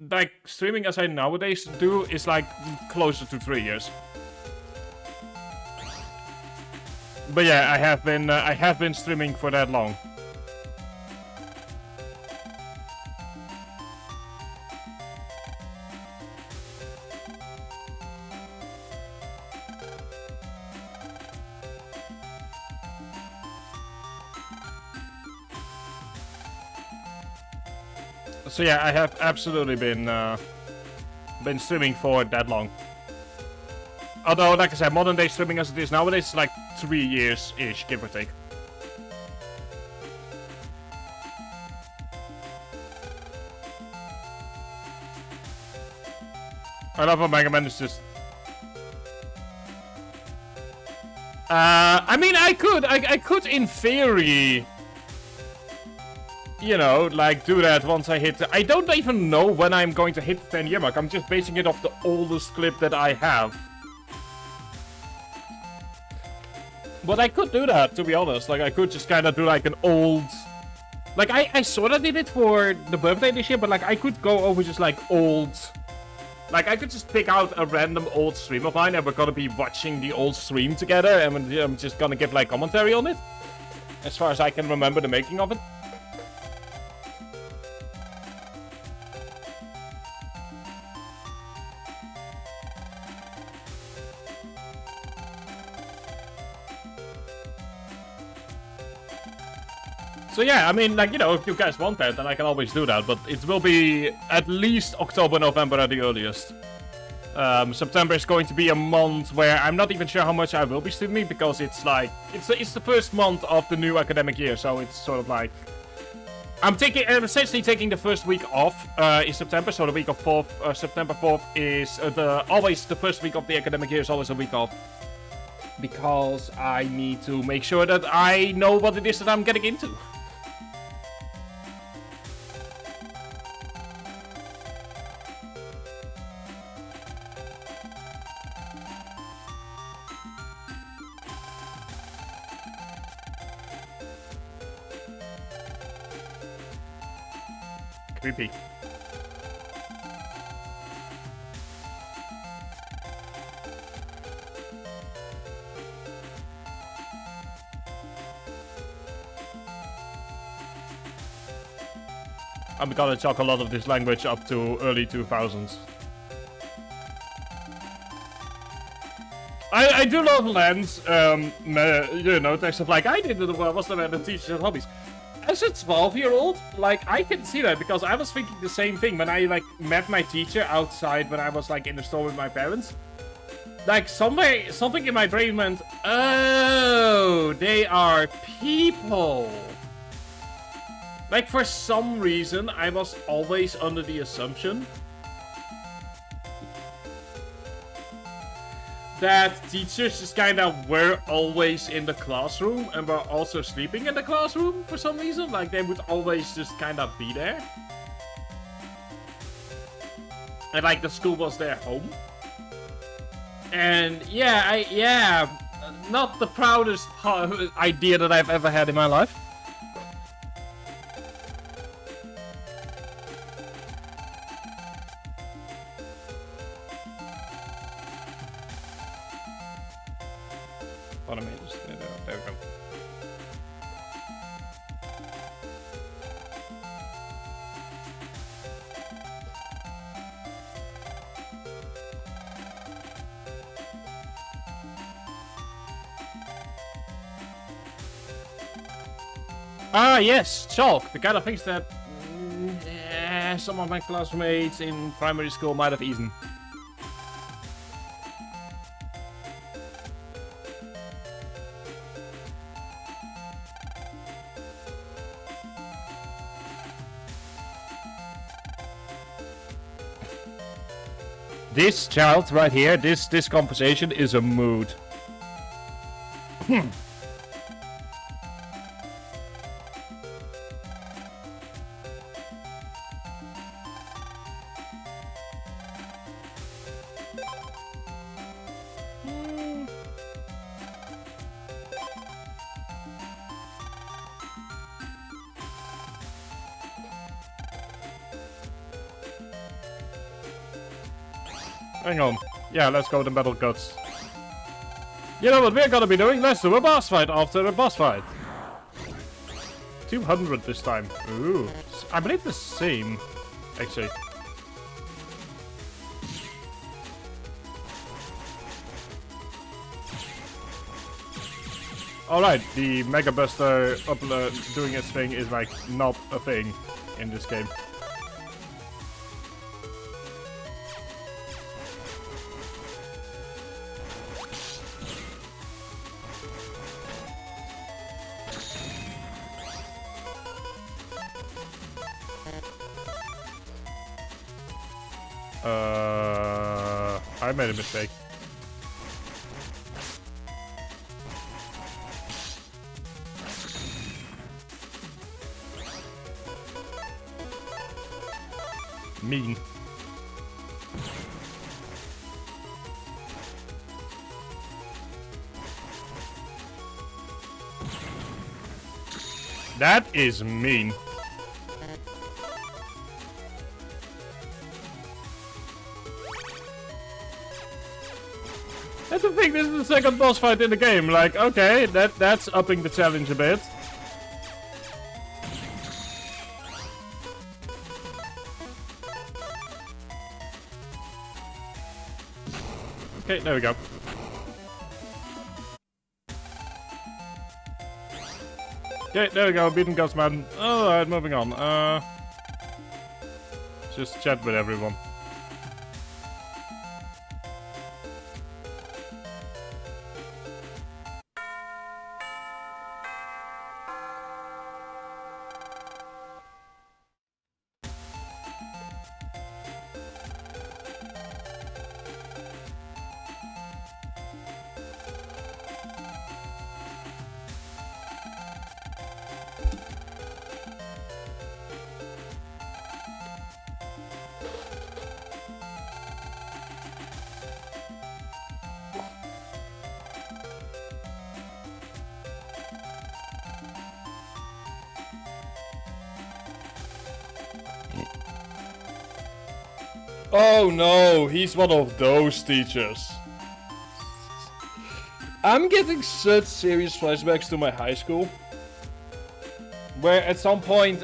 like streaming as I nowadays do is like closer to 3 years. But yeah, I have been streaming for that long. So yeah, I have absolutely been streaming for that long. Although, like I said, modern day streaming as it is nowadays is like 3 years-ish, give or take. I love how Mega Man is just... I mean, I could in theory... You know, like, do that once I hit... I don't even know when I'm going to hit the 10-year mark. I'm just basing it off the oldest clip that I have. But I could do that, to be honest. Like, I could just kind of do, like, an old... Like, I sort of did it for the birthday this year, but, like, I could go over just, like, old... Like, I could just pick out a random old stream of mine, and we're gonna be watching the old stream together, and I'm just gonna give, like, commentary on it. As far as I can remember the making of it. So yeah, I mean, like, you know, if you guys want that, then I can always do that. But it will be at least October, November at the earliest. September is going to be a month where I'm not even sure how much I will be streaming, because it's like it's the first month of the new academic year, so it's sort of like I'm essentially taking the first week off in September. So the week of September 4th is always the first week of the academic year is always a week off, because I need to make sure that I know what it is that I'm getting into. Creepy. I'm gonna talk a lot of this language up to early 2000s. I do love Lens, you know, text of like, I didn't know what's the teachers and hobbies. As a 12-year-old, like, I can see that, because I was thinking the same thing when I, like, met my teacher outside when I was, like, in the store with my parents. Like, something in my brain went, oh, they are people. Like, for some reason, I was always under the assumption that teachers just kind of were always in the classroom and were also sleeping in the classroom for some reason. Like, they would always just kind of be there. And, like, the school was their home. And, yeah, not the proudest idea that I've ever had in my life. There we go. Ah, yes, chalk. The kind of things that some of my classmates in primary school might have eaten. This child right here, this conversation is a mood. Hang on. Yeah, let's go to Metal Guts. You know what we're gonna be doing? Let's do a boss fight after a boss fight. 200 this time. Ooh. I believe the same, actually. Alright, the Mega Buster doing its thing is like not a thing in this game. I made a mistake. Mean. That is mean. That's the thing, this is the second boss fight in the game. Like, okay, that's upping the challenge a bit. Okay, there we go. Okay, there we go, beaten Gutsman. Alright, moving on. Just chat with everyone. Oh no, he's one of those teachers. I'm getting such serious flashbacks to my high school. Where at some point,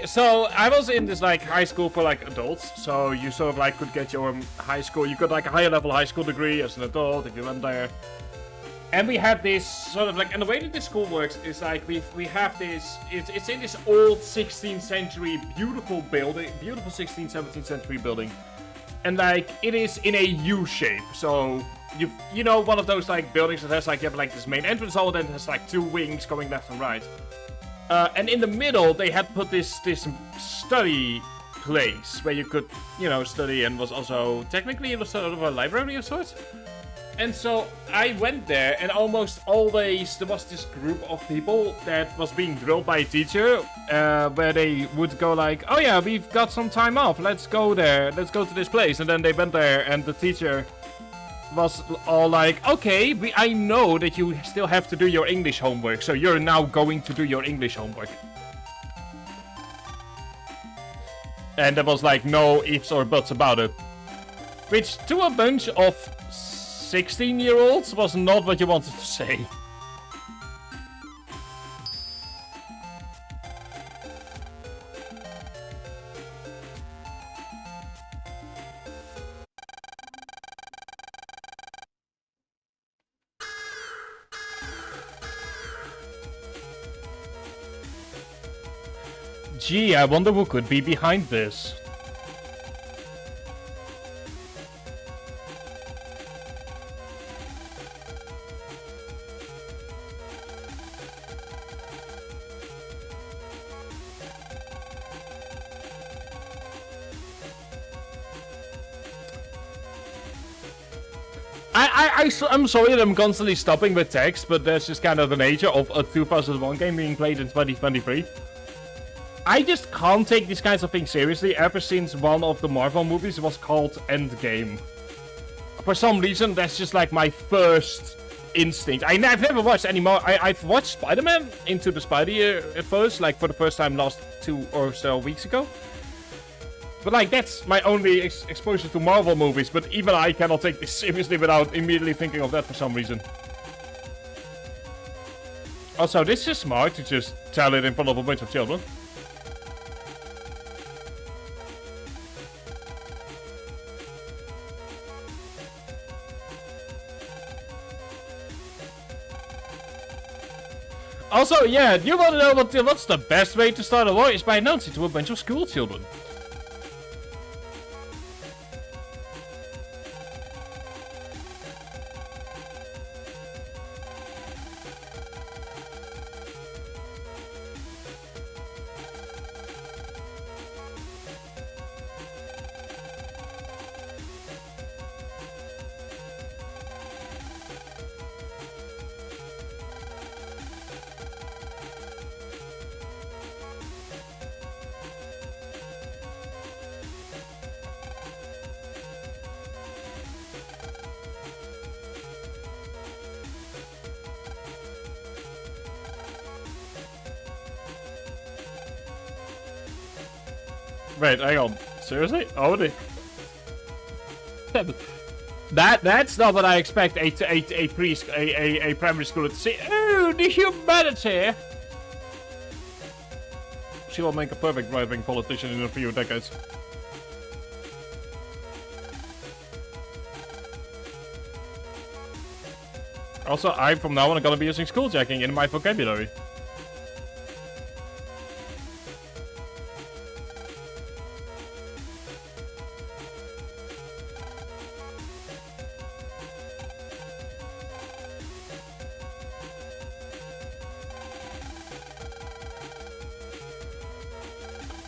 so I was in this like high school for like adults. So you sort of like could get your high school, you got like a higher level high school degree as an adult if you went there. And we had this sort of like, and the way that this school works is like we have this, it's in this old 16th century beautiful building, beautiful 16th, 17th century building. And like it is in a U shape. So you know one of those like buildings that has like, you have like this main entrance hall, then it has like 2 wings going left and right. And in the middle, they had put this study place where you could, you know, study, and was also technically sort of a library of sorts. And so I went there, and almost always there was this group of people that was being drilled by a teacher, where they would go like, "Oh yeah, we've got some time off. Let's go there. Let's go to this place." And then they went there, and the teacher was all like, okay, I know that you still have to do your English homework, so you're now going to do your English homework. And there was like no ifs or buts about it. Which, to a bunch of 16-year-olds, was not what you wanted to say. Gee, I wonder who could be behind this. I'm sorry that I'm constantly stopping with text, but that's just kind of the nature of a 2001 game being played in 2023. I just can't take these kinds of things seriously ever since one of the Marvel movies was called Endgame. For some reason, that's just like my first instinct. I've never watched any more. I've watched Spider-Man Into the Spidey at first, like for the first time last 2 or so weeks ago. But like, that's my only exposure to Marvel movies, but even I cannot take this seriously without immediately thinking of that for some reason. Also, this is smart to just tell it in front of a bunch of children. Also, yeah, you want to know what's the best way to start a war is by announcing to a bunch of school children. Wait, hang on. Seriously? Already? That's not what I expect a primary schooler to say. Oh, the humanity! She will make a perfect right-wing politician in a few decades. Also, I'm from now on gonna be using schooljacking in my vocabulary.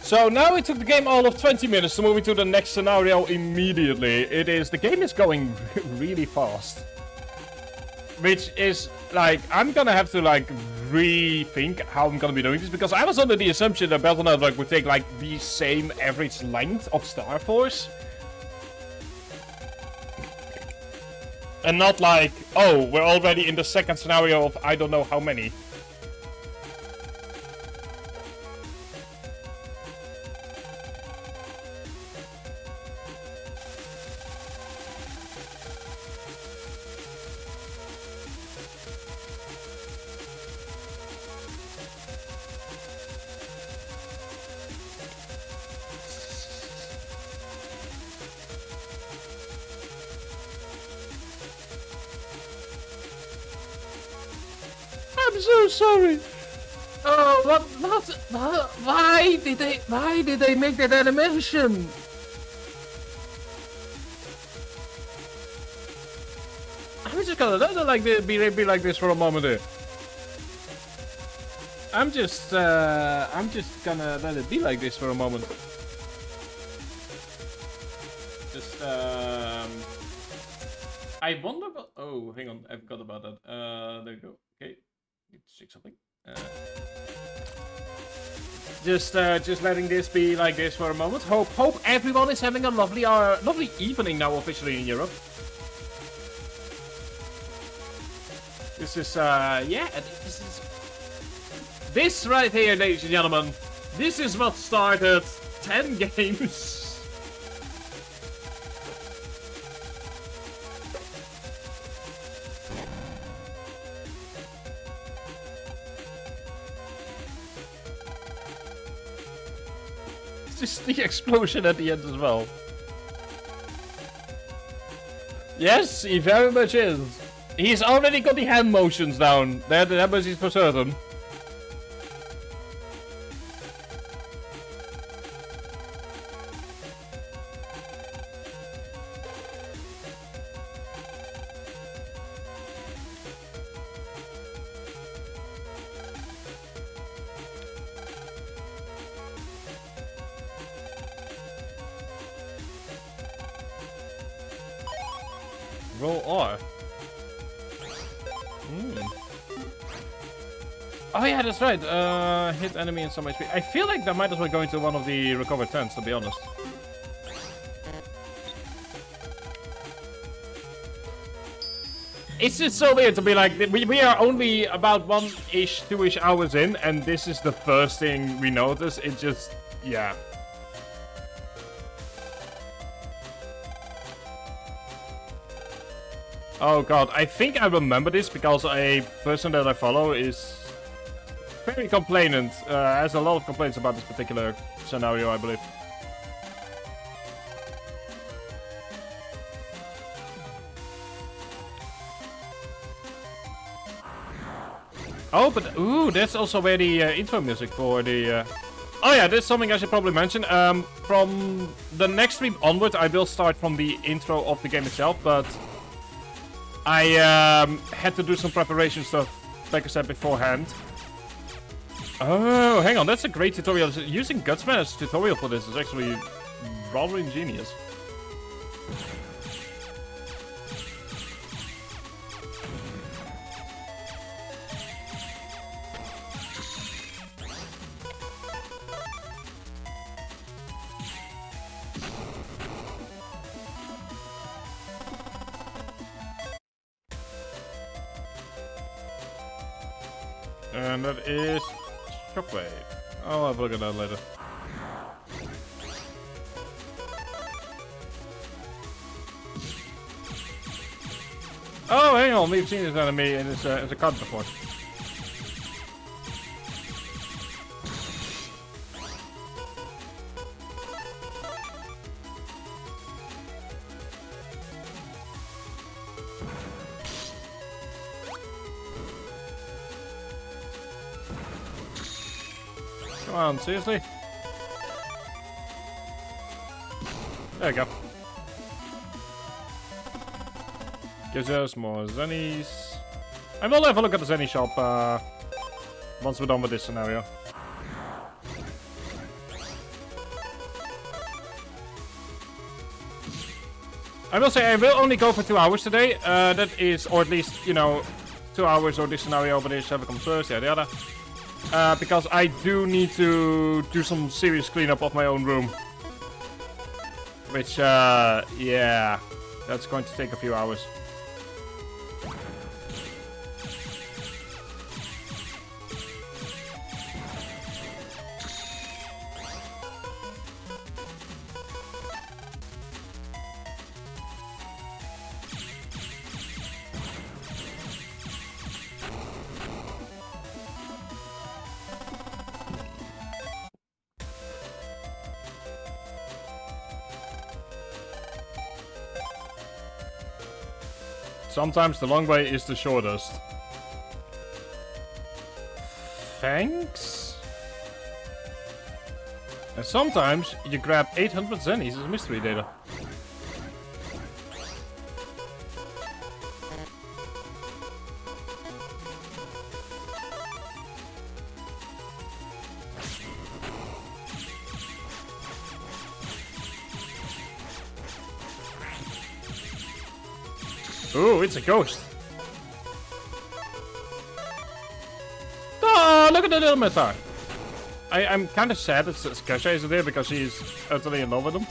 So now it took the game all of 20 minutes to move into the next scenario immediately. The game is going really fast. Which is, like, I'm gonna have to, like, rethink how I'm gonna be doing this. Because I was under the assumption that Battle.net like, would take, like, the same average length of Star Force. And not like, oh, we're already in the second scenario of I don't know how many. I'm so sorry. Oh, why did they make that animation? I'm just gonna let it like this, be like this for a moment here. I'm just gonna let it be like this for a moment. Just, I wonder what, oh, hang on, I forgot about that. There you go. Okay, need to check something. Just letting this be like this for a moment. Hope everyone is having a lovely evening now officially in Europe. This is, yeah, this right here, ladies and gentlemen, this is what started 10 games. This is the explosion at the end as well. Yes, he very much is. He's already got the hand motions down. That much is for certain. Roll R. Oh yeah, that's right. Hit enemy in some HP. I feel like that might as well go into one of the recovered tents, to be honest. It's just so weird to be like, we are only about 1-ish, 2-ish hours in, and this is the first thing we notice. It just, yeah. Oh god, I think I remember this because a person that I follow is very complainant, has a lot of complaints about this particular scenario, I believe. Oh, but ooh, that's also where the intro music for the... Oh yeah, that's something I should probably mention. From the next stream onward, I will start from the intro of the game itself, but I had to do some preparation stuff, like I said beforehand. Oh, hang on, that's a great tutorial. Using Gutsman as a tutorial for this is actually rather ingenious. And that is Shockwave. I'll have a look at that later. Oh, hang on, we've seen this enemy in this as a card before. Come on, seriously? There we go. Gives us more Zennies. And we'll have a look at the Zenny shop once we're done with this scenario. I will say I will only go for 2 hours today. That is, or at least, you know, 2 hours or this scenario, but whichever comes first, yeah, the other. Because I do need to do some serious cleanup of my own room. Which, yeah, that's going to take a few hours. Sometimes the long way is the shortest. Thanks. And sometimes you grab 800 zennies as mystery data. Ooh, it's a ghost. Oh, look at the little Metar. I'm kind of sad that Kasha isn't there because she's utterly in love with him.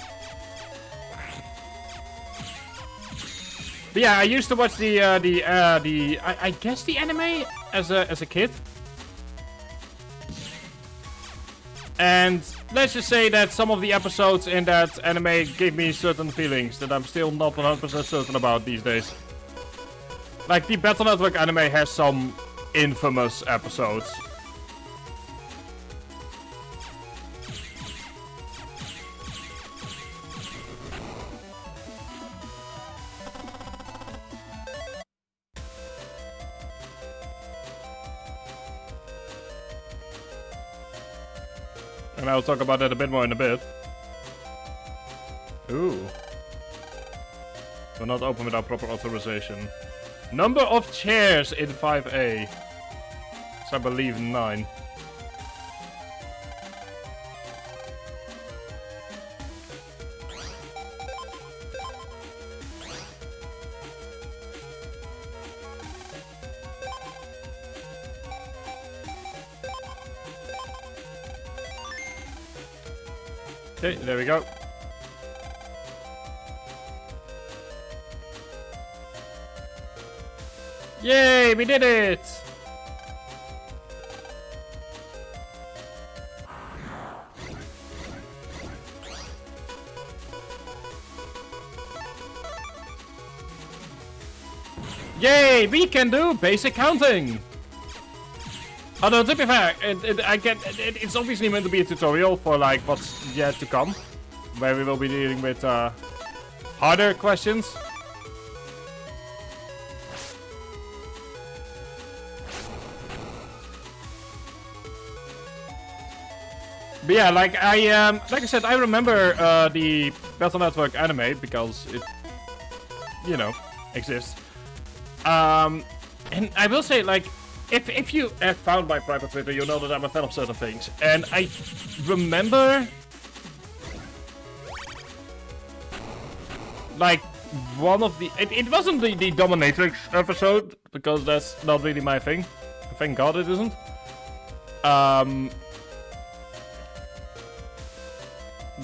But yeah, I used to watch I guess the anime as a kid. And let's just say that some of the episodes in that anime gave me certain feelings that I'm still not 100% certain about these days. Like, the Battle Network anime has some infamous episodes. And I'll talk about that a bit more in a bit. Ooh. Will not open without proper authorization. Number of chairs in 5A. So I believe 9. Okay, there we go. Yay, we did it! Yay, we can do basic counting! Although, to be fair, it's obviously meant to be a tutorial for like what's yet to come, where we will be dealing with harder questions. But yeah, like I said, I remember the Battle Network anime because it, you know, exists. And I will say, like, if you have found my private Twitter, you know that I'm a fan of certain things. And I remember, like, one of the... It wasn't the Dominatrix episode, because that's not really my thing. Thank God it isn't.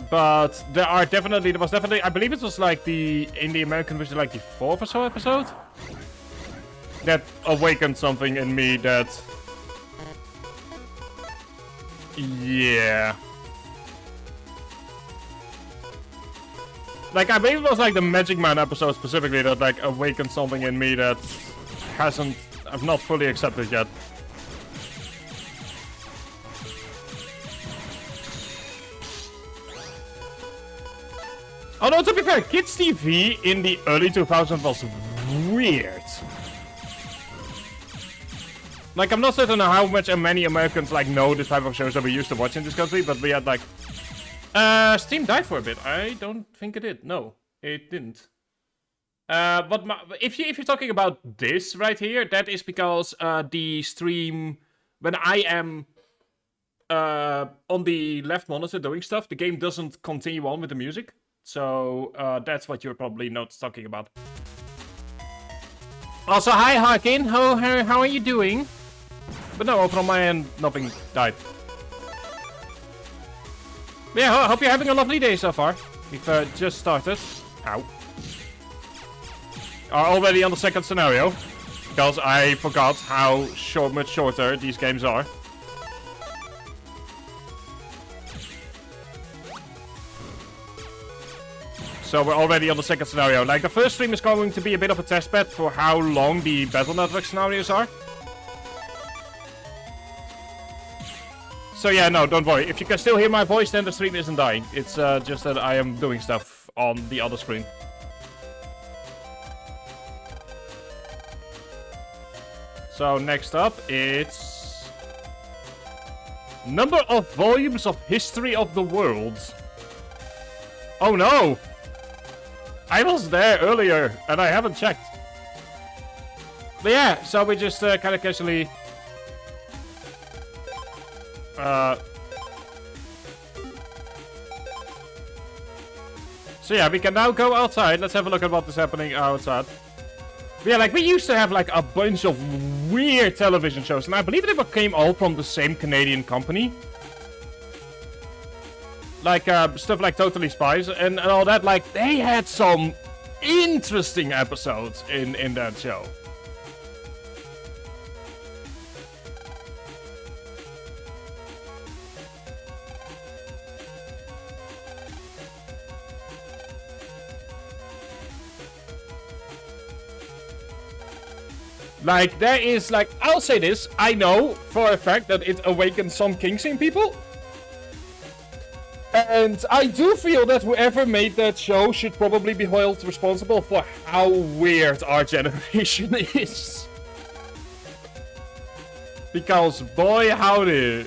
But there was definitely, I believe it was like in the American version, like the 4th or so episode, that awakened something in me that, yeah. Like, I believe it was like the Magic Man episode specifically that like awakened something in me that I've not fully accepted yet. Although, to be fair, Kids TV in the early 2000s was weird. Like, I'm not certain how many Americans, like, know the type of shows that we used to watch in this country, but we had, like... Steam died for a bit. I don't think it did. No, it didn't. But if you're talking about this right here, that is because the stream... When I am on the left monitor doing stuff, the game doesn't continue on with the music. So, that's what you're probably not talking about. Also, hi Harkin, how are you doing? But no, from my end, nothing died. But yeah, I hope you're having a lovely day so far. We've just started. Ow. Are already on the second scenario. Because I forgot how much shorter these games are. So we're already on the second scenario. Like, the first stream is going to be a bit of a testbed for how long the Battle Network scenarios are. So yeah, no, don't worry. If you can still hear my voice, then the stream isn't dying. It's just that I am doing stuff on the other screen. So next up, it's Number of volumes of History of the World. Oh no! I was there earlier, and I haven't checked. But yeah, so we just kind of casually... So yeah, we can now go outside. Let's have a look at what is happening outside. But yeah, like, we used to have, like, a bunch of weird television shows. And I believe they came all from the same Canadian company. Like, stuff like Totally Spies and all that. Like, they had some interesting episodes in that show. Like, there is, like, I'll say this. I know for a fact that it awakened some kinks in people. And I do feel that whoever made that show should probably be held responsible for how weird our generation is. Because, boy howdy,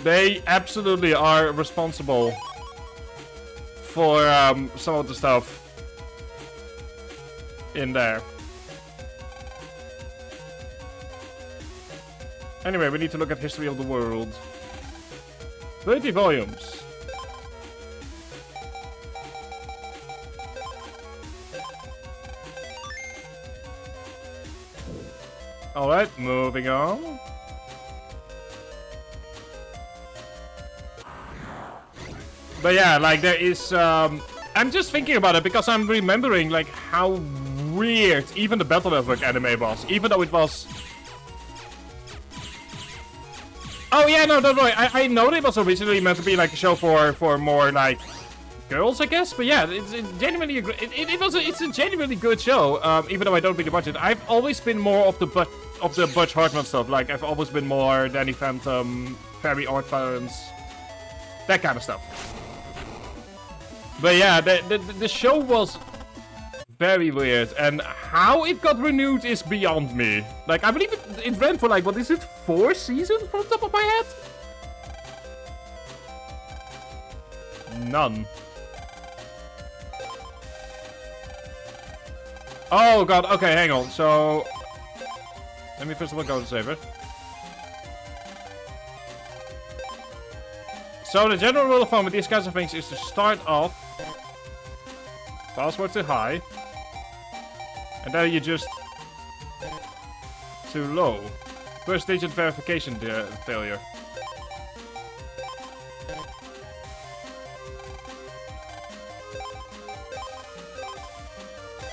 they absolutely are responsible for some of the stuff in there. Anyway, we need to look at History of the World. 30 volumes. Alright, moving on. But yeah, like there is... I'm just thinking about it because I'm remembering like how weird even the Battle Network anime was. Even though it was... Oh yeah, no, don't worry. I know it was originally meant to be like a show for more like girls, I guess. But yeah, it's genuinely it's a genuinely good show. Even though I don't really watch it, I've always been more of the Butch Hartman stuff. Like I've always been more Danny Phantom, Fairy Odd Parents, that kind of stuff. But yeah, the show was very weird, and how it got renewed is beyond me. Like, I believe it ran for like, what is it, 4 seasons from the top of my head? None. Oh god, okay, hang on. So, let me first of all go to save it. So the general rule of thumb with these kinds of things is to start off password too high. And then you just... too low. First digit verification failure.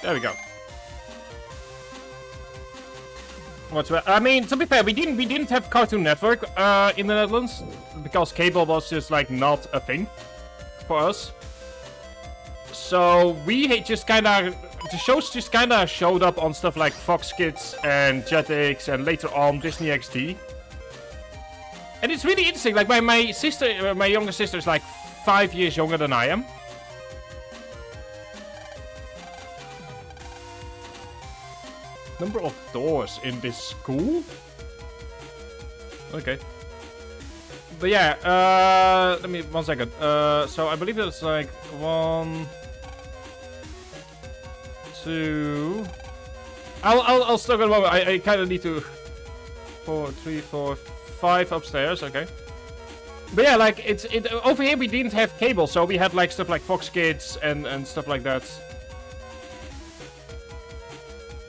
There we go. I mean, to be fair, we didn't have Cartoon Network in the Netherlands because cable was just like not a thing for us. So we just kind of, the shows just kind of showed up on stuff like Fox Kids and Jetix and later on Disney XD. And it's really interesting. Like my sister, my younger sister is like 5 years younger than I am. Number of doors in this school? Okay. But yeah, let me, 1 second. So I believe it's like 1, 2... I'll stop in a moment. I kind of need to... 4, 3, 4, 5 upstairs, okay. But yeah, like, over here we didn't have cable, so we had like stuff like Fox Kids and stuff like that.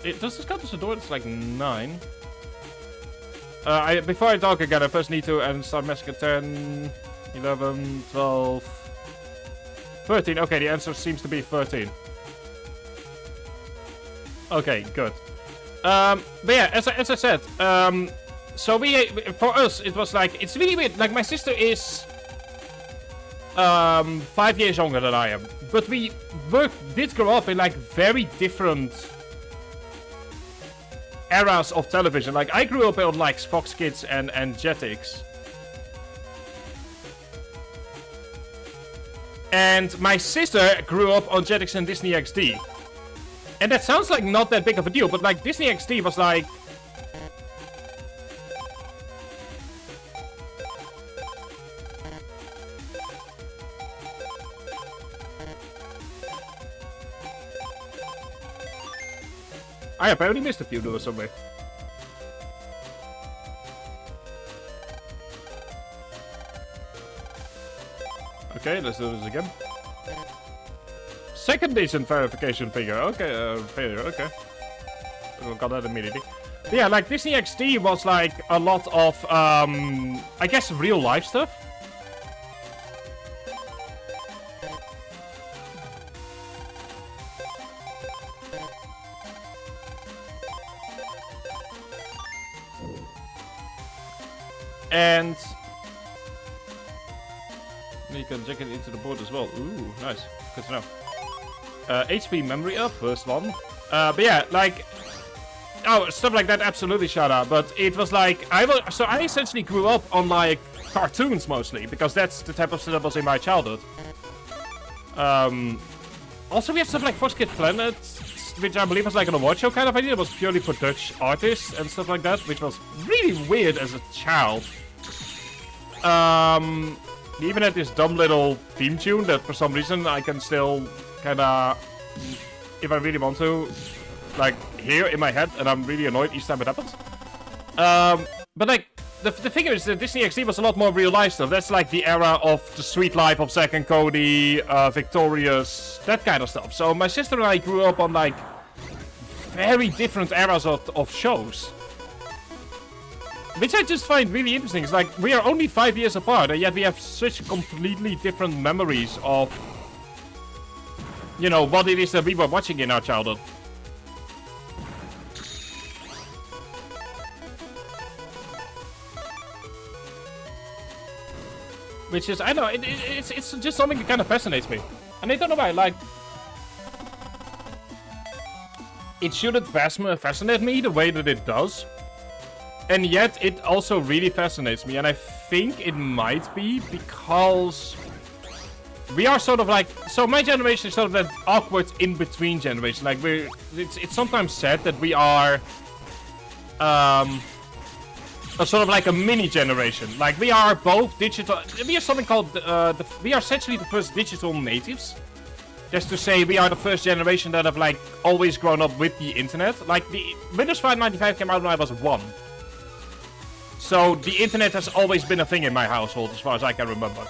Does this count as a door? It's like 9. Before I talk again, I first need to start messing at 10, 11, 12, 13. Okay, the answer seems to be 13. Okay, good. But yeah, as I said, so for us, it was like, it's really weird. Like, my sister is 5 years younger than I am. But we did grow up in like very different eras of television. Like, I grew up on like Fox Kids and Jetix. And my sister grew up on Jetix and Disney XD. And that sounds like not that big of a deal, but like Disney XD was like... I apparently missed a few doors somewhere. Okay, let's do this again. Second decent verification figure. Okay, failure. Okay. We got that immediately. But yeah, like Disney XD was like a lot of, I guess, real life stuff. And you can check it into the board as well. Ooh, nice. Good to know. HP memory up, first one. But yeah, like, oh, stuff like that, absolutely shout out. But it was like, so I essentially grew up on like cartoons mostly, because that's the type of stuff that was in my childhood. Also, we have stuff like Fox Kid Planet, which I believe was like an award show kind of idea. It was purely for Dutch artists and stuff like that, which was really weird as a child. They even had this dumb little theme tune that for some reason I can still kinda, if I really want to, like, hear in my head, and I'm really annoyed each time it happens. But like, the thing is that Disney XD was a lot more real life stuff. That's like the era of The Sweet Life of Zack and Cody, Victorious, that kind of stuff. So my sister and I grew up on like very different eras of shows. Which I just find really interesting. It's like, we are only 5 years apart, and yet we have such completely different memories of, you know, what it is that we were watching in our childhood. Which is, I don't know, it's just something that kind of fascinates me. And I don't know why, like, it shouldn't fascinate me the way that it does. And yet, it also really fascinates me. And I think it might be because we are sort of like... So my generation is sort of that awkward in-between generation. Like, it's sometimes said that we are... sort of like a mini generation. Like, we are both digital... We are something called... we are essentially the first digital natives. Just to say, we are the first generation that have, like, always grown up with the internet. Like, the Windows 595 came out when I was 1. So, the internet has always been a thing in my household, as far as I can remember.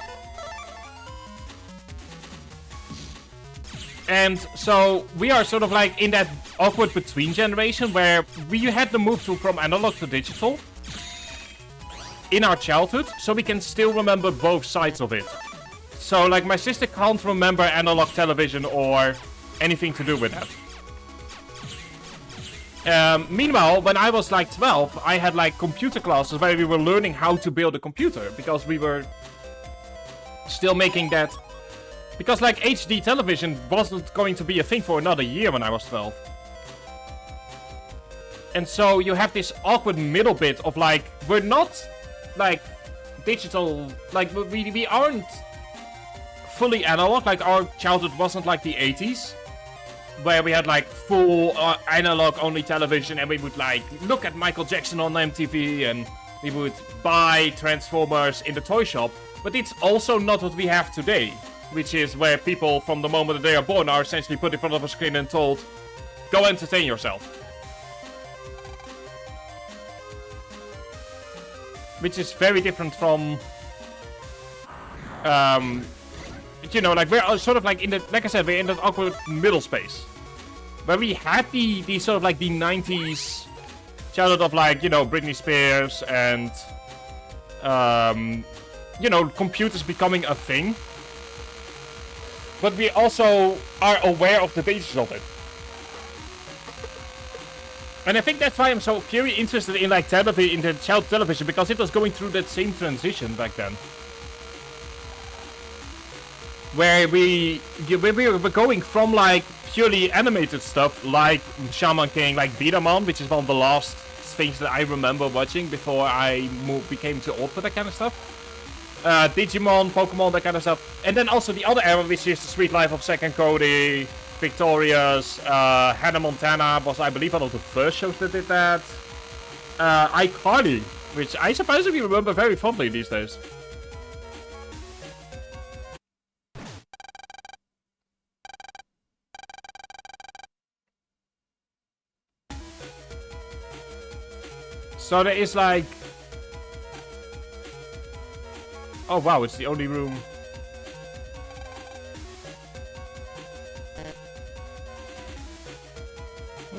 And so, we are sort of like in that awkward between generation where we had the move from analog to digital in our childhood, so we can still remember both sides of it. So, like, my sister can't remember analog television or anything to do with that. Meanwhile, when I was like 12, I had like computer classes where we were learning how to build a computer, because we were still making that, because like HD television wasn't going to be a thing for another year when I was 12. And so you have this awkward middle bit of like, we're not like digital, like we aren't fully analog, like our childhood wasn't like the 80s. Where we had like full analog only television, and we would like look at Michael Jackson on MTV, and we would buy Transformers in the toy shop. But it's also not what we have today, which is where people from the moment that they are born are essentially put in front of a screen and told, go entertain yourself. Which is very different from, you know, like we're sort of like in the, like I said, we're in that awkward middle space. Where we had the sort of like the 90s childhood of like, you know, Britney Spears and, you know, computers becoming a thing. But we also are aware of the dangers of it. And I think that's why I'm so very interested in like television, in the child television, because it was going through that same transition back then. Where we were going from like purely animated stuff like Shaman King, like Beatamon, which is one of the last things that I remember watching before I became too old for that kind of stuff. Digimon, Pokemon, that kind of stuff. And then also the other era, which is the Sweet Life of Zack and Cody, Victorious, Hannah Montana was, I believe, one of the first shows that did that. iCarly, which I supposedly remember very fondly these days. So there is like... Oh wow, it's the only room.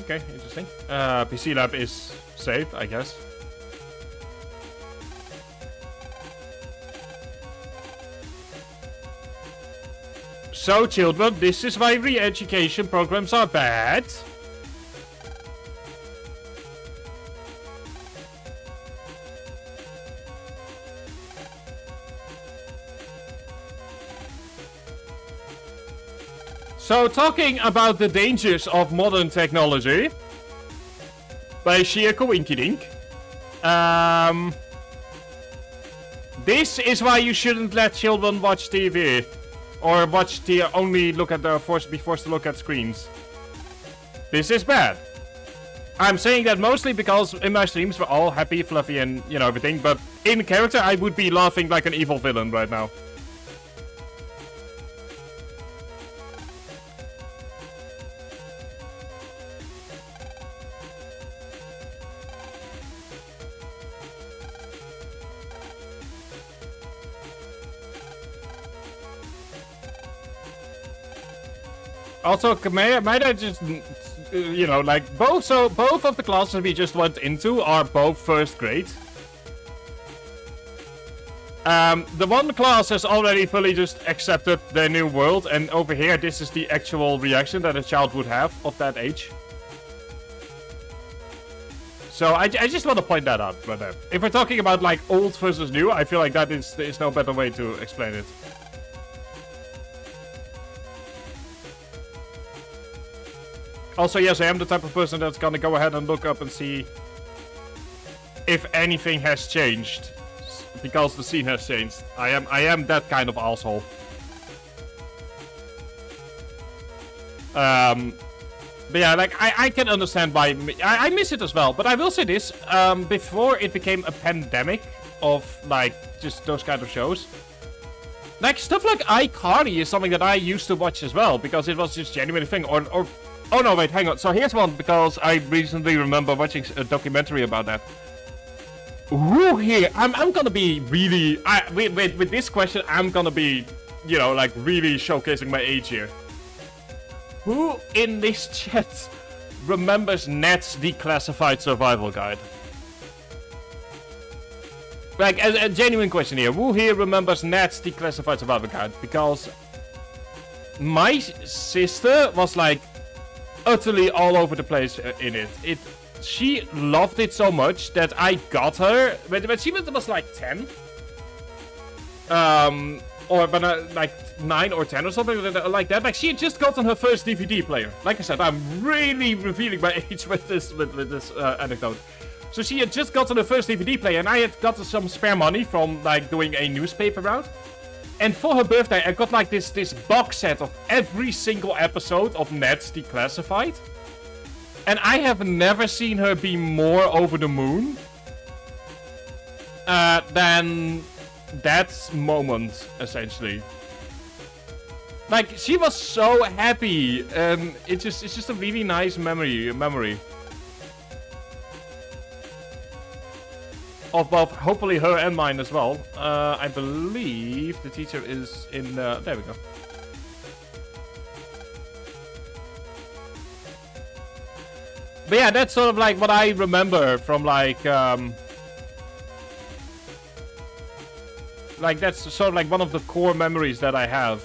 Okay, interesting. PC lab is safe, I guess. So children, this is why re-education programs are bad. So, talking about the dangers of modern technology, by sheer coinkydink, this is why you shouldn't let children watch TV, or watch only look at be forced to look at screens. This is bad. I'm saying that mostly because in my streams we're all happy, fluffy, and you know everything, but in character I would be laughing like an evil villain right now. Also, might I just, you know, like, both of the classes we just went into are both first grade. The one class has already fully just accepted their new world, and over here, this is the actual reaction that a child would have of that age. So I just want to point that out, but if we're talking about, like, old versus new, I feel like that is no better way to explain it. Also, yes, I am the type of person that's gonna go ahead and look up and see if anything has changed, because the scene has changed. I am that kind of asshole. But yeah, like I can understand why I miss it as well. But I will say this: before it became a pandemic of like just those kind of shows, like stuff like iCarly is something that I used to watch as well because it was just genuine thing. Or oh no, wait, hang on. So here's one because I recently remember watching a documentary about that. Who here? I'm gonna be really with this question. I'm gonna be, you know, like really showcasing my age here. Who in this chat remembers Ned's Declassified Survival Guide? Like a genuine question here. Who here remembers Ned's Declassified Survival Guide? Because my sister was like utterly all over the place in it. She loved it so much that I got her when she was like 10, or but like 9 or 10 or something like that. Like she had just gotten her first DVD player. Like I said, I'm really revealing my age with this anecdote. So she had just gotten her first DVD player, and I had gotten some spare money from like doing a newspaper route. And for her birthday, I got like this box set of every single episode of Ned's Declassified. And I have never seen her be more over the moon than that moment, essentially. Like, she was so happy, and it's just a really nice memory. Of both, hopefully her and mine as well. I believe the teacher is in, there we go. But yeah, that's sort of like what I remember from like that's sort of like one of the core memories that I have.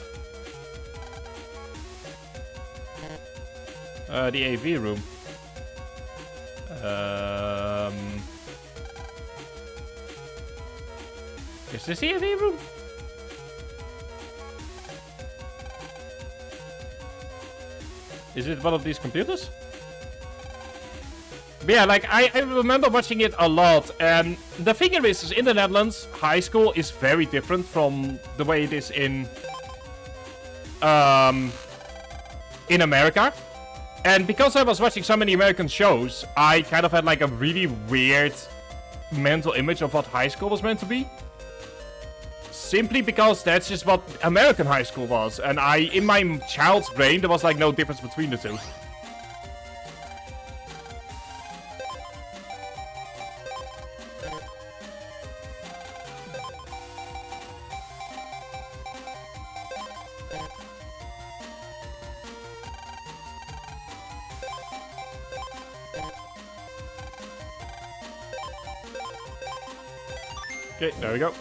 The AV room. Is this the AV room? Is it one of these computers? But yeah, like, I remember watching it a lot, and the thing is in the Netherlands, high school is very different from the way it is in America. And because I was watching so many American shows, I kind of had like a really weird mental image of what high school was meant to be. Simply because that's just what American high school was, and in my child's brain, there was like no difference between the two. Okay, there we go.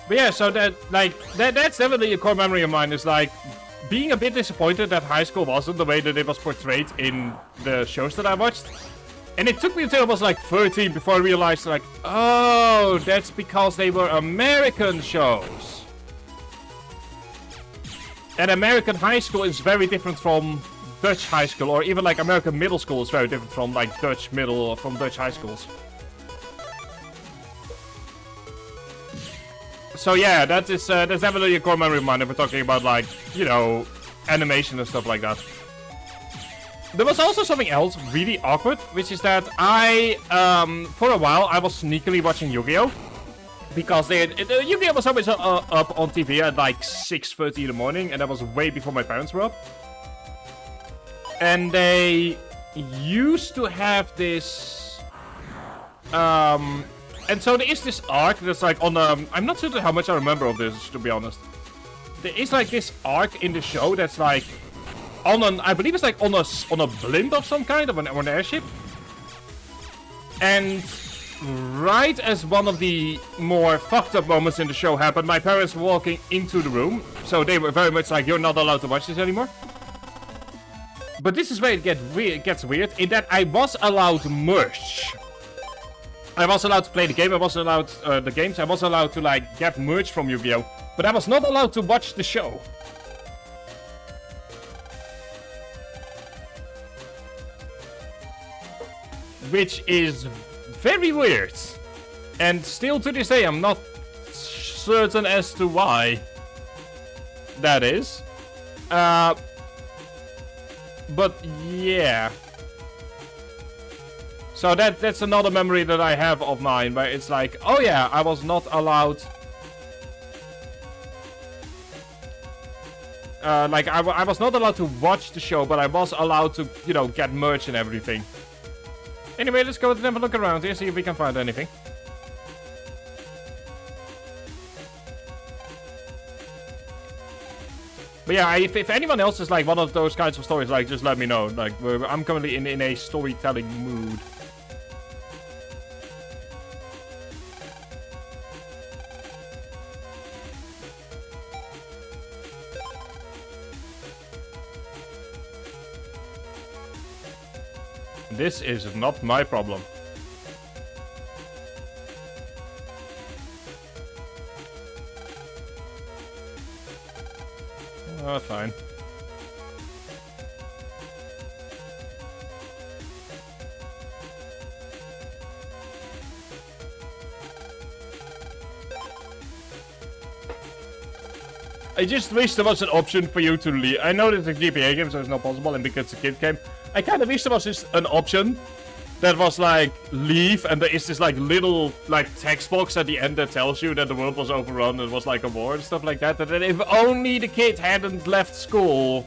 But yeah, so that's definitely a core memory of mine. Is like being a bit disappointed that high school wasn't the way that it was portrayed in the shows that I watched. And it took me until I was like 13 before I realized, like, oh, that's because they were American shows. And American high school is very different from Dutch high school, or even like American middle school is very different from like Dutch middle or from Dutch high schools. So yeah, that's definitely a core memory of mine if we're talking about like, you know, animation and stuff like that. There was also something else really awkward, which is that I, for a while, I was sneakily watching Yu-Gi-Oh! Because Yu-Gi-Oh! Was always up on TV at like 6:30 in the morning, and that was way before my parents were up. And they used to have this, and so there is this arc that's like on I'm not certain how much I remember of this, to be honest. There is like this arc in the show that's like on an, I believe it's like on a blimp of some kind, of an airship. And right as one of the more fucked up moments in the show happened, my parents were walking into the room, so they were very much like, you're not allowed to watch this anymore. But this is where it gets weird, in that I was allowed merch. I was allowed to play the game, I was allowed the games, I was allowed to like get merch from Yu-Gi-Oh! But I was not allowed to watch the show. Which is very weird. And still to this day, I'm not certain as to why that is. But yeah. So that's another memory that I have of mine, where it's like, oh yeah, I was not allowed. Like I was not allowed to watch the show, but I was allowed to, you know, get merch and everything. Anyway, let's go and have a look around here, see if we can find anything. But yeah, if anyone else is like one of those kinds of stories, like, just let me know. Like, I'm currently in a storytelling mood. This is not my problem. Oh, fine. I just wish there was an option for you to leave. I know that it's a GPA game, so it's not possible, and because it's a kid game. I kind of wish there was just an option that was like, leave, and there is this like little like text box at the end that tells you that the world was overrun and was like a war and stuff like that. That if only the kid hadn't left school,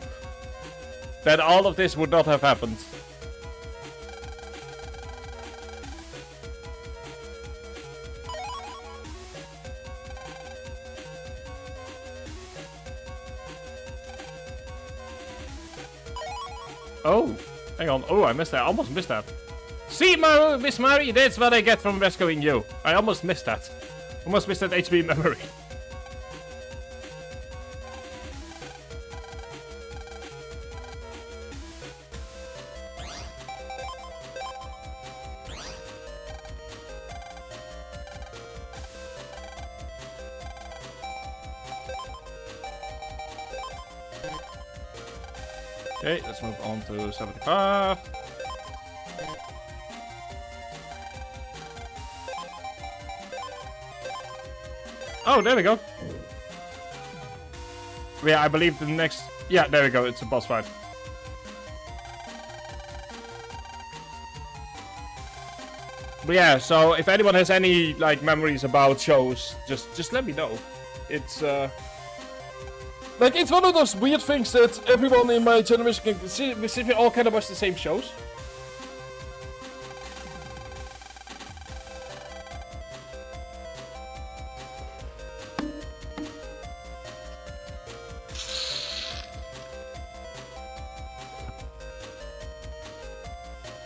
then all of this would not have happened. Oh, hang on. Oh, I missed that. I almost missed that. See, Miss Mary, that's what I get from rescuing you. I almost missed that. Almost missed that HB memory. Okay, let's move on to 75. Oh, there we go. Yeah, I believe the next... Yeah, there we go. It's a boss fight. But yeah, so if anyone has any like memories about shows, just let me know. It's like, it's one of those weird things that everyone in my generation can see. We all kind of watch the same shows.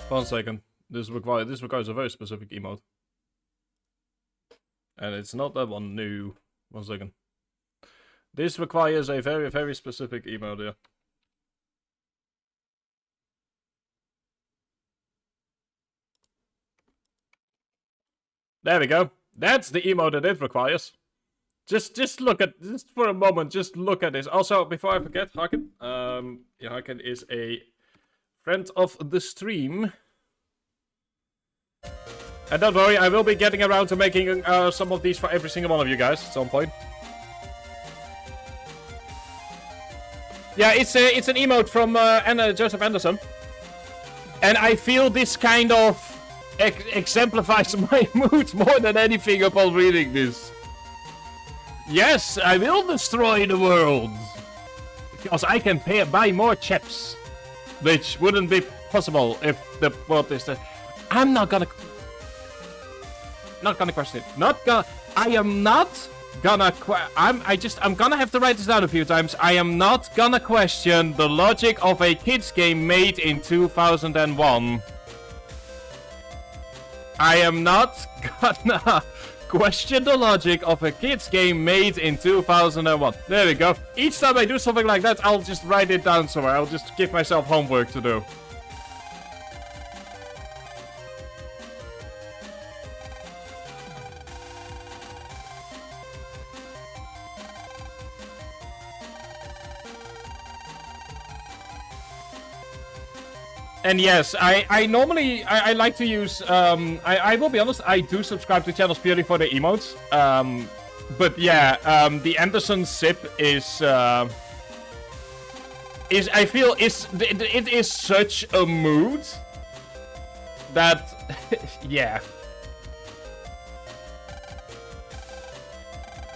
One second. This requires a very specific emote. And it's not that one new. 1 second. This requires a very, very specific emote, yeah. There we go. That's the emote that it requires. Just look at, just for a moment, just look at this. Also, before I forget, Haken. Yeah, Haken is a friend of the stream. And don't worry, I will be getting around to making some of these for every single one of you guys at some point. Yeah, it's an emote from Joseph Anderson. And I feel this kind of exemplifies my mood more than anything upon reading this. Yes, I will destroy the world. Because I can buy more chips. Which wouldn't be possible if the world is the... I'm not gonna question it. I am not gonna I'm gonna have to write this down a few times. I am not gonna question the logic of a kids game made in 2001. I am not gonna question the logic of a kids game made in 2001. There we go. Each time I do something like that, I'll just write it down somewhere. I'll just give myself homework to do. And yes, I normally, I like to use, I will be honest, I do subscribe to channels purely for the emotes. But yeah, the Anderson sip is I feel, it is such a mood that, yeah.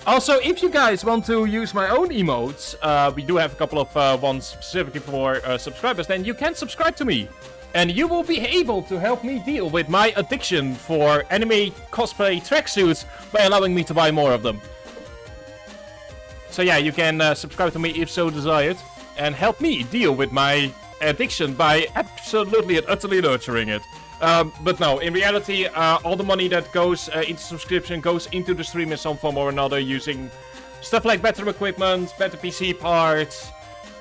Also, if you guys want to use my own emotes, we do have a couple of ones specifically for subscribers, then you can subscribe to me. And you will be able to help me deal with my addiction for anime cosplay tracksuits by allowing me to buy more of them. So yeah, you can subscribe to me if so desired, and help me deal with my addiction by absolutely and utterly nurturing it. But no, in reality, all the money that goes into subscription goes into the stream in some form or another, using stuff like better equipment, better PC parts.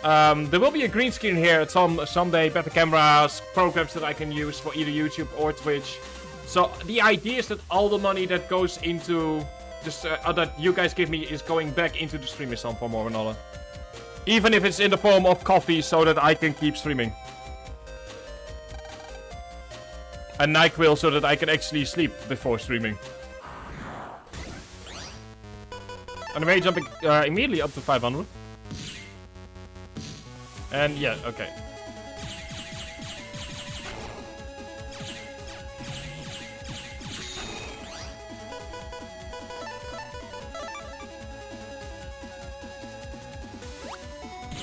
There will be a green screen here someday, better cameras, programs that I can use for either YouTube or Twitch. So the idea is that all the money that goes into just that you guys give me is going back into the stream in some form or another. Even if it's in the form of coffee, so that I can keep streaming. A NyQuil so that I can actually sleep before streaming. And I'm jumping immediately up to 500. And yeah, okay.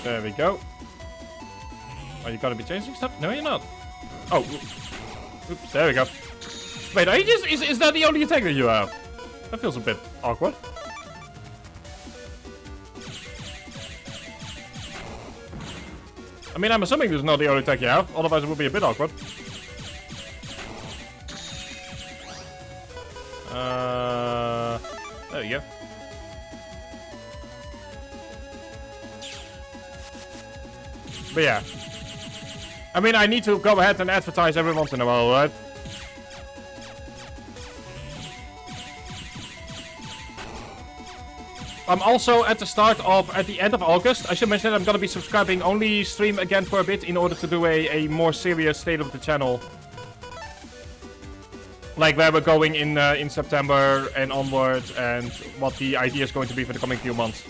There we go. Are you gonna be changing stuff? No, you're not. Oh. Oops, there we go. Wait, are you just... Is that the only attack that you have? That feels a bit awkward. I mean, I'm assuming this is not the only attack you have, otherwise it would be a bit awkward. There you go. But yeah. I mean, I need to go ahead and advertise every once in a while, right? I'm also at the end of August. I should mention that I'm gonna be subscribing only stream again for a bit in order to do a more serious state of the channel. Like where we're going in September and onwards, and what the idea is going to be for the coming few months.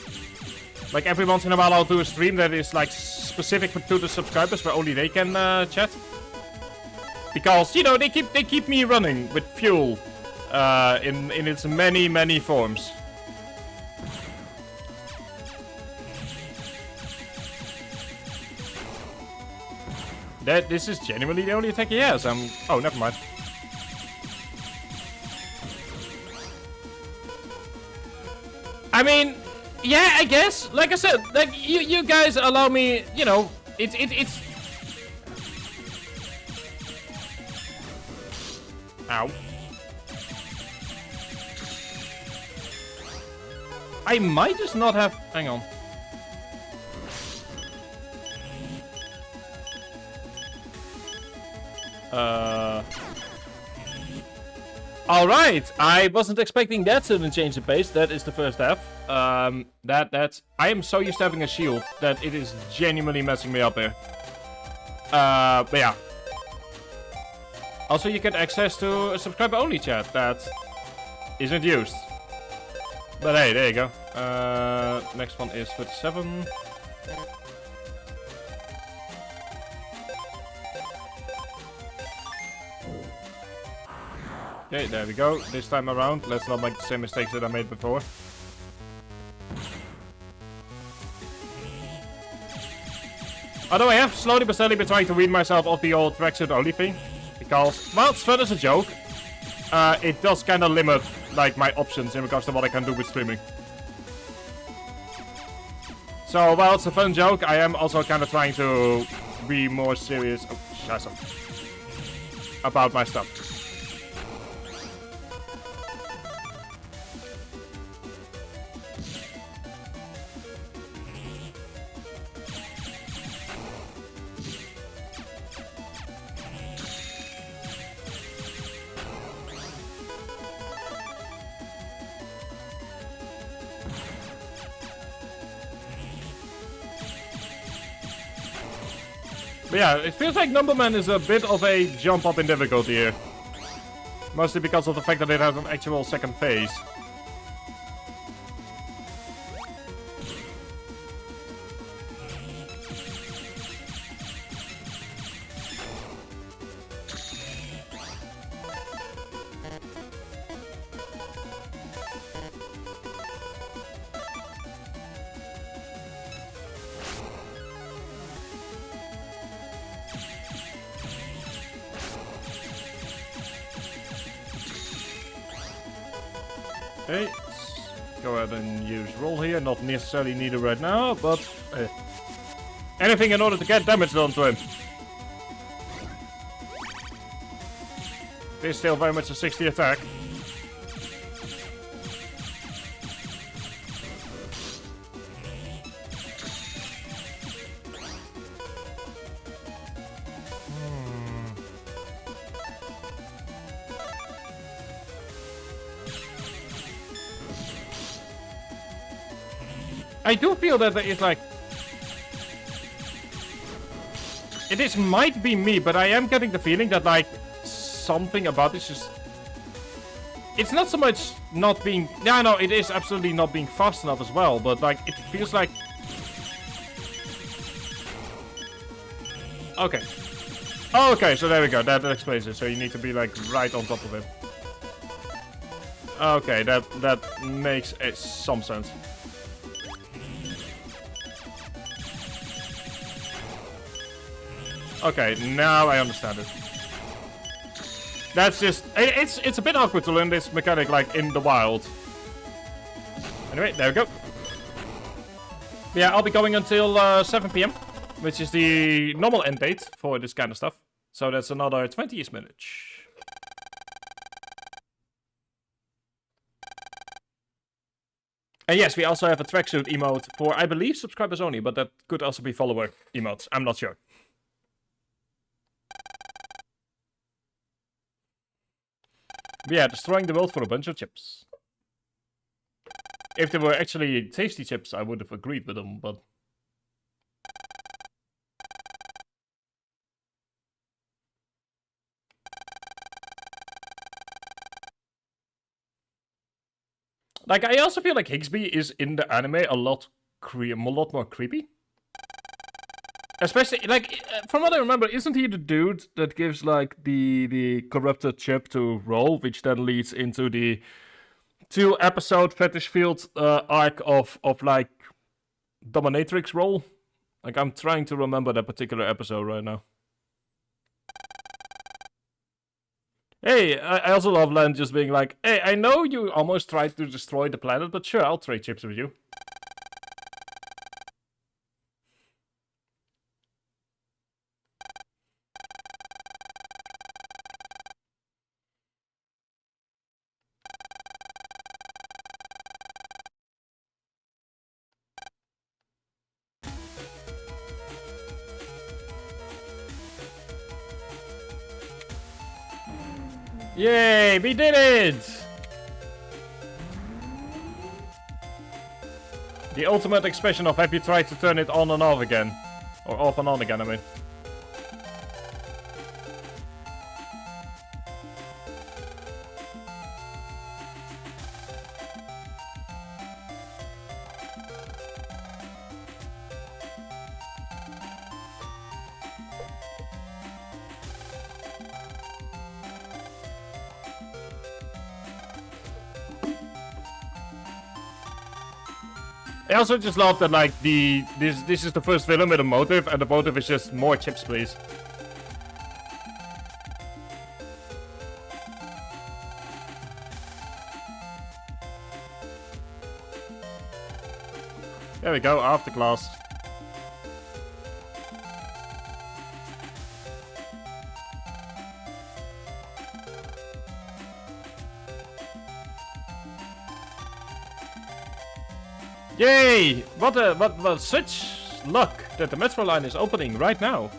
Like every once in a while I'll do a stream that is like specific to the subscribers where only they can chat. Because, you know, they keep me running with fuel in its many forms. This is genuinely the only attack he has. Oh, never mind. I mean, yeah, I guess. Like I said, like you guys allow me, you know, it's. Ow. I might just not have... Hang on. Alright, I wasn't expecting that sudden change of pace. That is the first F. I am so used to having a shield that it is genuinely messing me up here. But yeah. Also, you get access to a subscriber-only chat that isn't used. But hey, there you go. Next one is 37. Okay, there we go. This time around, let's not make the same mistakes that I made before. Although I have slowly but steadily been trying to wean myself off the old tracksuit only thing. Because, well, it's fun as a joke. It does kind of limit, like, my options in regards to what I can do with streaming. So, while it's a fun joke, I am also kind of trying to be more serious about my stuff. But yeah, it feels like Numberman is a bit of a jump up in difficulty here. Mostly because of the fact that it has an actual second phase. Okay, let's go ahead and use roll here. Not necessarily needed right now, but anything in order to get damage done to him. This is still very much a 60 attack. I do feel that it's like... It might be me, but I am getting the feeling that, like, something about this just... It's not so much not being... Yeah, no, it is absolutely not being fast enough as well, but, like, it feels like... Okay. Okay, so there we go. That explains it. So you need to be, like, right on top of him. Okay, that makes some sense. Okay, now I understand it. That's just... It's a bit awkward to learn this mechanic, like, in the wild. Anyway, there we go. Yeah, I'll be going until 7 PM, which is the normal end date for this kind of stuff. So that's another 20-ish minutes. And yes, we also have a tracksuit emote for, I believe, subscribers only, but that could also be follower emotes. I'm not sure. But yeah, destroying the world for a bunch of chips. If they were actually tasty chips, I would have agreed with them, but... Like, I also feel like Higsby is in the anime a lot more creepy. Especially, like, from what I remember, isn't he the dude that gives, like, the corrupted chip to Roll, which then leads into the 2-episode Fetish Field arc of, like, Dominatrix Roll? Like, I'm trying to remember that particular episode right now. Hey, I also love Len just being like, hey, I know you almost tried to destroy the planet, but sure, I'll trade chips with you. Yay, we did it! The ultimate expression of have you tried to turn it on and off again? Or off and on again, I mean. I also just love that, like, this is the first villain with a motive, and the motive is just more chips, please. There we go, after class. Yay! What such luck that the metro line is opening right now.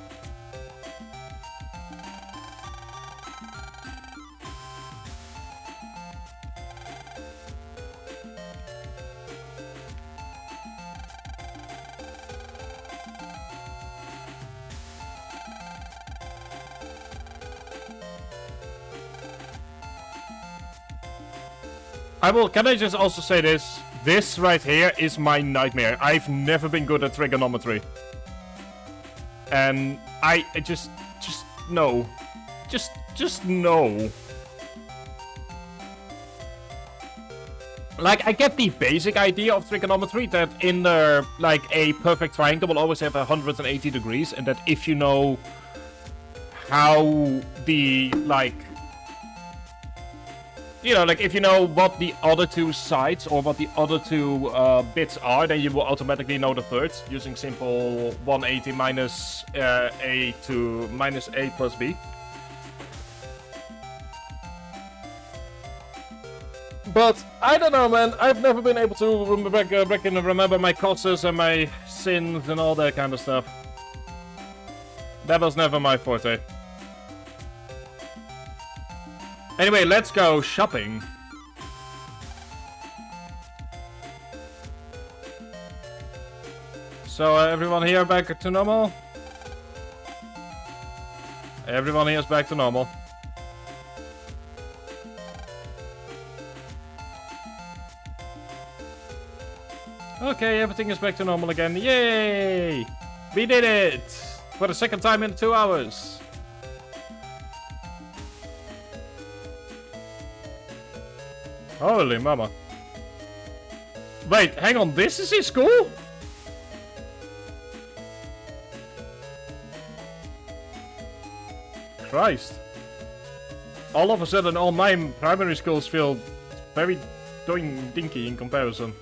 Can I just also say this? This right here is my nightmare. I've never been good at trigonometry. And I just no. Just no. Like, I get the basic idea of trigonometry, that in the, like, a perfect triangle will always have 180 degrees, and that if you know how the, like, you know, like, if you know what the other two sides or what the other two bits are, then you will automatically know the third using simple 180 minus a to minus a plus b. But I don't know, man. I've never been able to remember my causes and my sins and all that kind of stuff. That was never my forte. Anyway, let's go shopping. So, everyone here back to normal? Everyone here is back to normal. Okay, everything is back to normal again. Yay! We did it! For the second time in 2 hours. Holy mama. Wait, hang on, this is his school? Christ. All of a sudden, all my primary schools feel very dinky in comparison.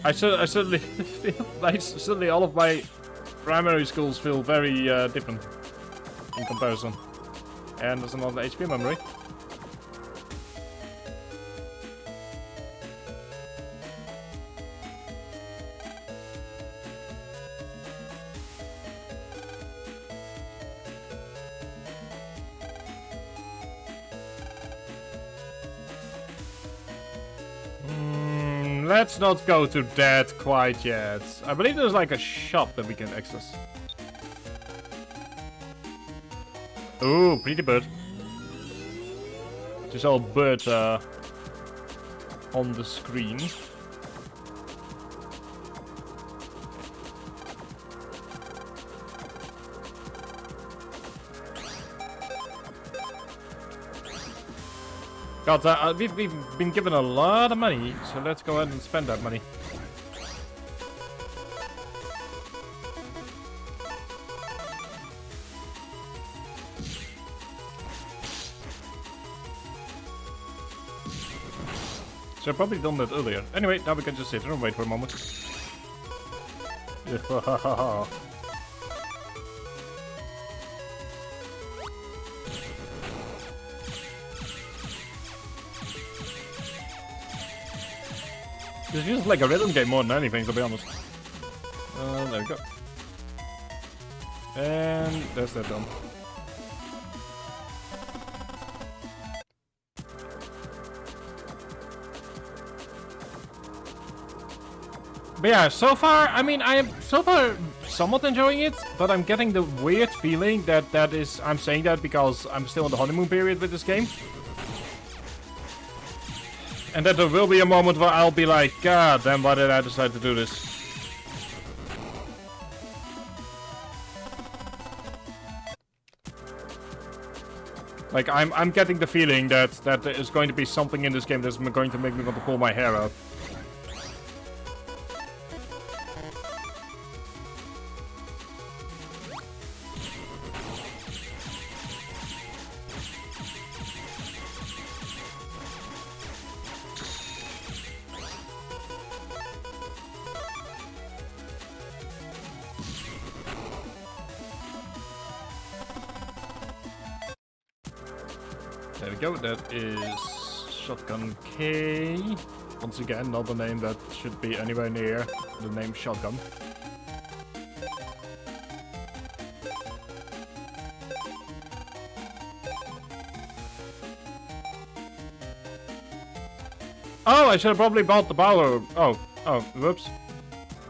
I suddenly feel like suddenly all of my primary schools feel very different in comparison. And there's another HP memory. Let's not go to that quite yet. I believe there's like a shop that we can access. Ooh, pretty bird. Just all bird on the screen. God, we've been given a lot of money, so let's go ahead and spend that money. So I've probably done that earlier. Anyway, now we can just sit here and wait for a moment. This feels like a rhythm game more than anything, to be honest. There we go. And that's that done. But yeah, so far, I mean, I am so far somewhat enjoying it, but I'm getting the weird feeling that I'm saying that because I'm still in the honeymoon period with this game. And that there will be a moment where I'll be like, God damn, why did I decide to do this? Like, I'm getting the feeling that there is going to be something in this game that's going to make me want to pull my hair out. There we go, that is Shotgun K. Once again, not a name that should be anywhere near the name Shotgun. Oh, I should have probably bought the power. Oh, whoops.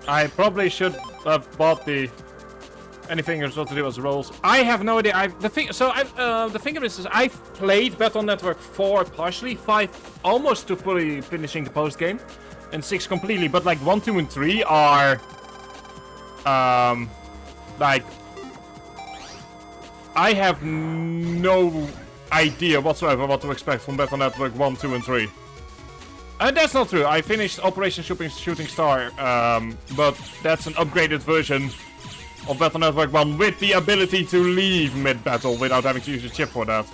I probably should have bought the anything that's not to do with rolls. I have no idea. The thing is, I've played Battle Network 4 partially, 5 almost to fully finishing the post game, and 6 completely. But like 1, 2, and 3 are, like, I have no idea whatsoever what to expect from Battle Network 1, 2, and 3. And that's not true. I finished Operation Shooting Star, but that's an upgraded version of Battle Network 1 with the ability to leave mid-battle without having to use a chip for that.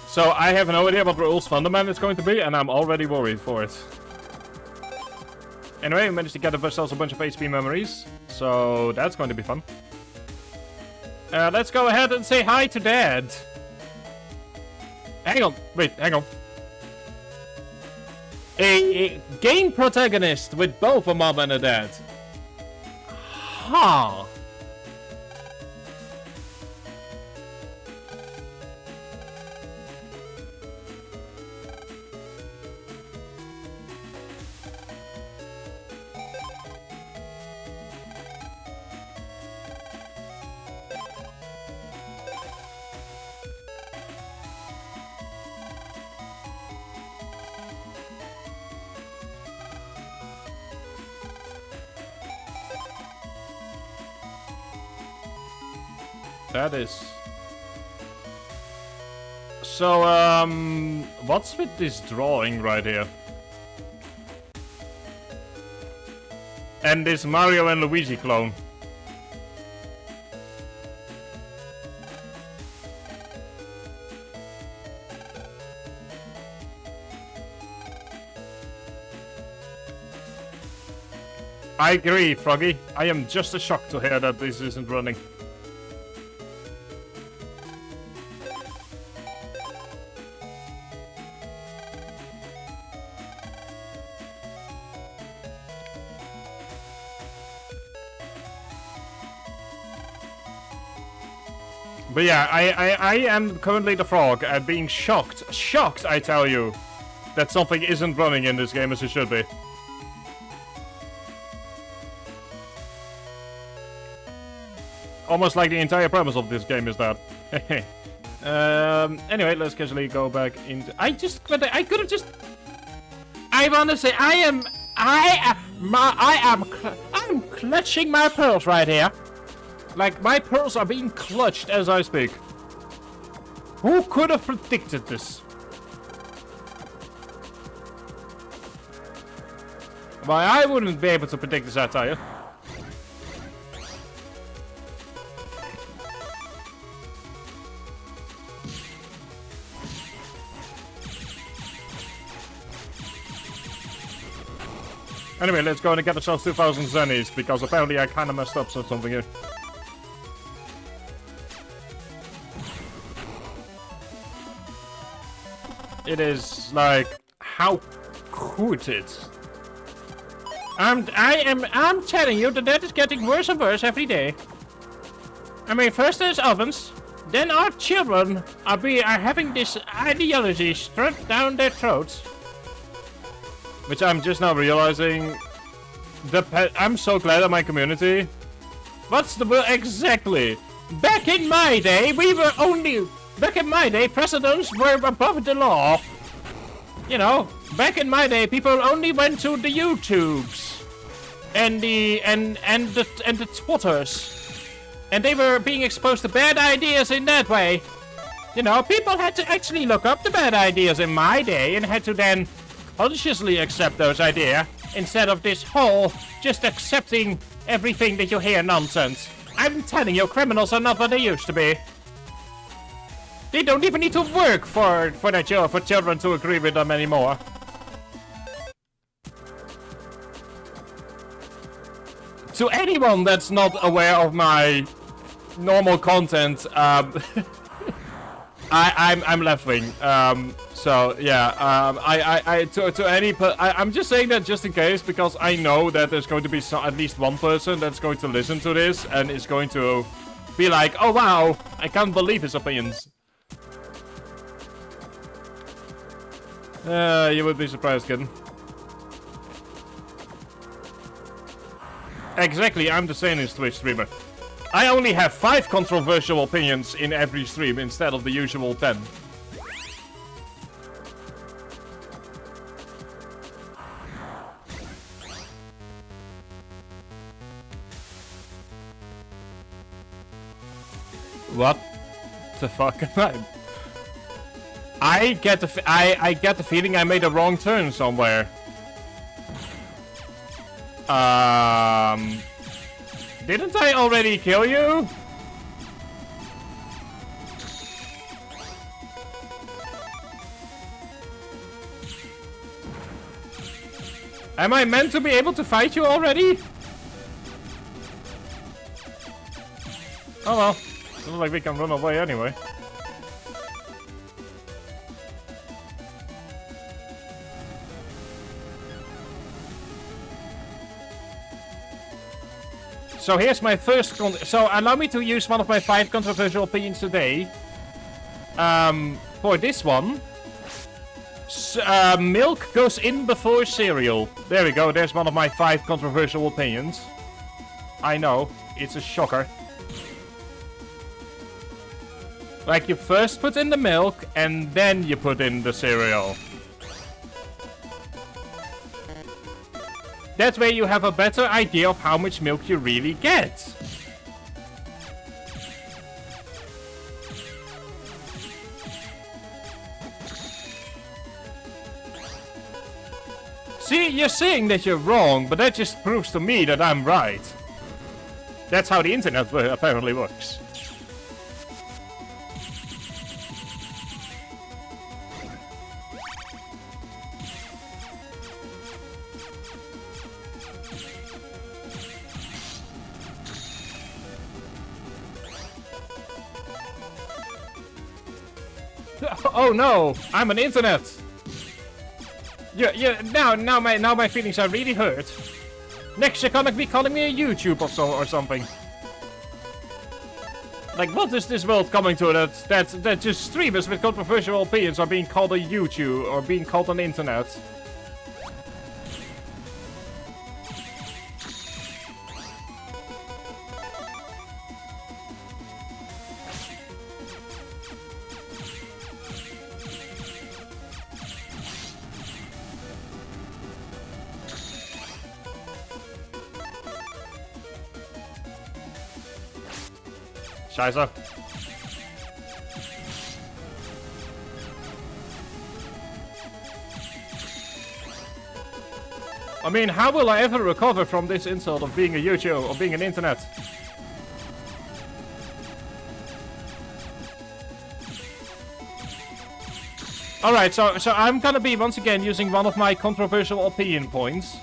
So I have no idea what Rules Fundament is going to be, and I'm already worried for it. Anyway, we managed to get ourselves a bunch of HP memories, so that's going to be fun. Let's go ahead and say hi to Dad. Hang on, wait, hang on. A game protagonist with both a mom and a dad. Huh. That is... So, what's with this drawing right here? And this Mario and Luigi clone. I agree, Froggy. I am just as shocked to hear that this isn't running. But yeah, I am currently the frog and being shocked, I tell you, that something isn't running in this game as it should be. Almost like the entire premise of this game is that. Anyway, let's casually go back into... I could have just... I want to say, I'm clutching my pearls right here. Like, my pearls are being clutched as I speak. Who could have predicted this? Why, I wouldn't be able to predict this, I tell you. Anyway, let's go and get ourselves 2,000 zennies, because apparently I kinda messed up something here. It is like, how could it? I'm telling you that is getting worse and worse every day. I mean, first there's ovens, then our children are having this ideology struck down their throats. Which I'm just now realizing, I'm so glad at my community. What's the word exactly? Back in my day, presidents were above the law. You know, back in my day, people only went to the YouTubes and the Twitters, and they were being exposed to bad ideas in that way. You know, people had to actually look up the bad ideas in my day and had to then consciously accept those ideas instead of this whole just accepting everything that you hear nonsense. I'm telling you, criminals are not what they used to be. They don't even need to work for children to agree with them anymore. To anyone that's not aware of my normal content, I'm left wing. So yeah, I'm just saying that just in case, because I know that there's going to be at least one person that's going to listen to this and is going to be like, oh wow, I can't believe his opinions. You would be surprised, kid. Exactly, I'm the sanest Twitch streamer. I only have 5 controversial opinions in every stream instead of the usual 10. What the fuck? I get the feeling I made a wrong turn somewhere. Didn't I already kill you? Am I meant to be able to fight you already? Oh well, looks like we can run away anyway. So here's my first so allow me to use one of my 5 controversial opinions today. For this one. Milk goes in before cereal. There we go, there's one of my 5 controversial opinions. I know, it's a shocker. Like, you first put in the milk, and then you put in the cereal. That way you have a better idea of how much milk you really get. See, you're saying that you're wrong, but that just proves to me that I'm right. That's how the internet apparently works. Oh no, I'm an internet. Yeah. Now my feelings are really hurt. Next, you're gonna be calling me a YouTube or something. Like, what is this world coming to that just streamers with controversial opinions are being called a YouTube or being called an internet? Scheiße. I mean, how will I ever recover from this insult of being a YouTube or being an internet? Alright, so I'm gonna be once again using one of my controversial opinion points.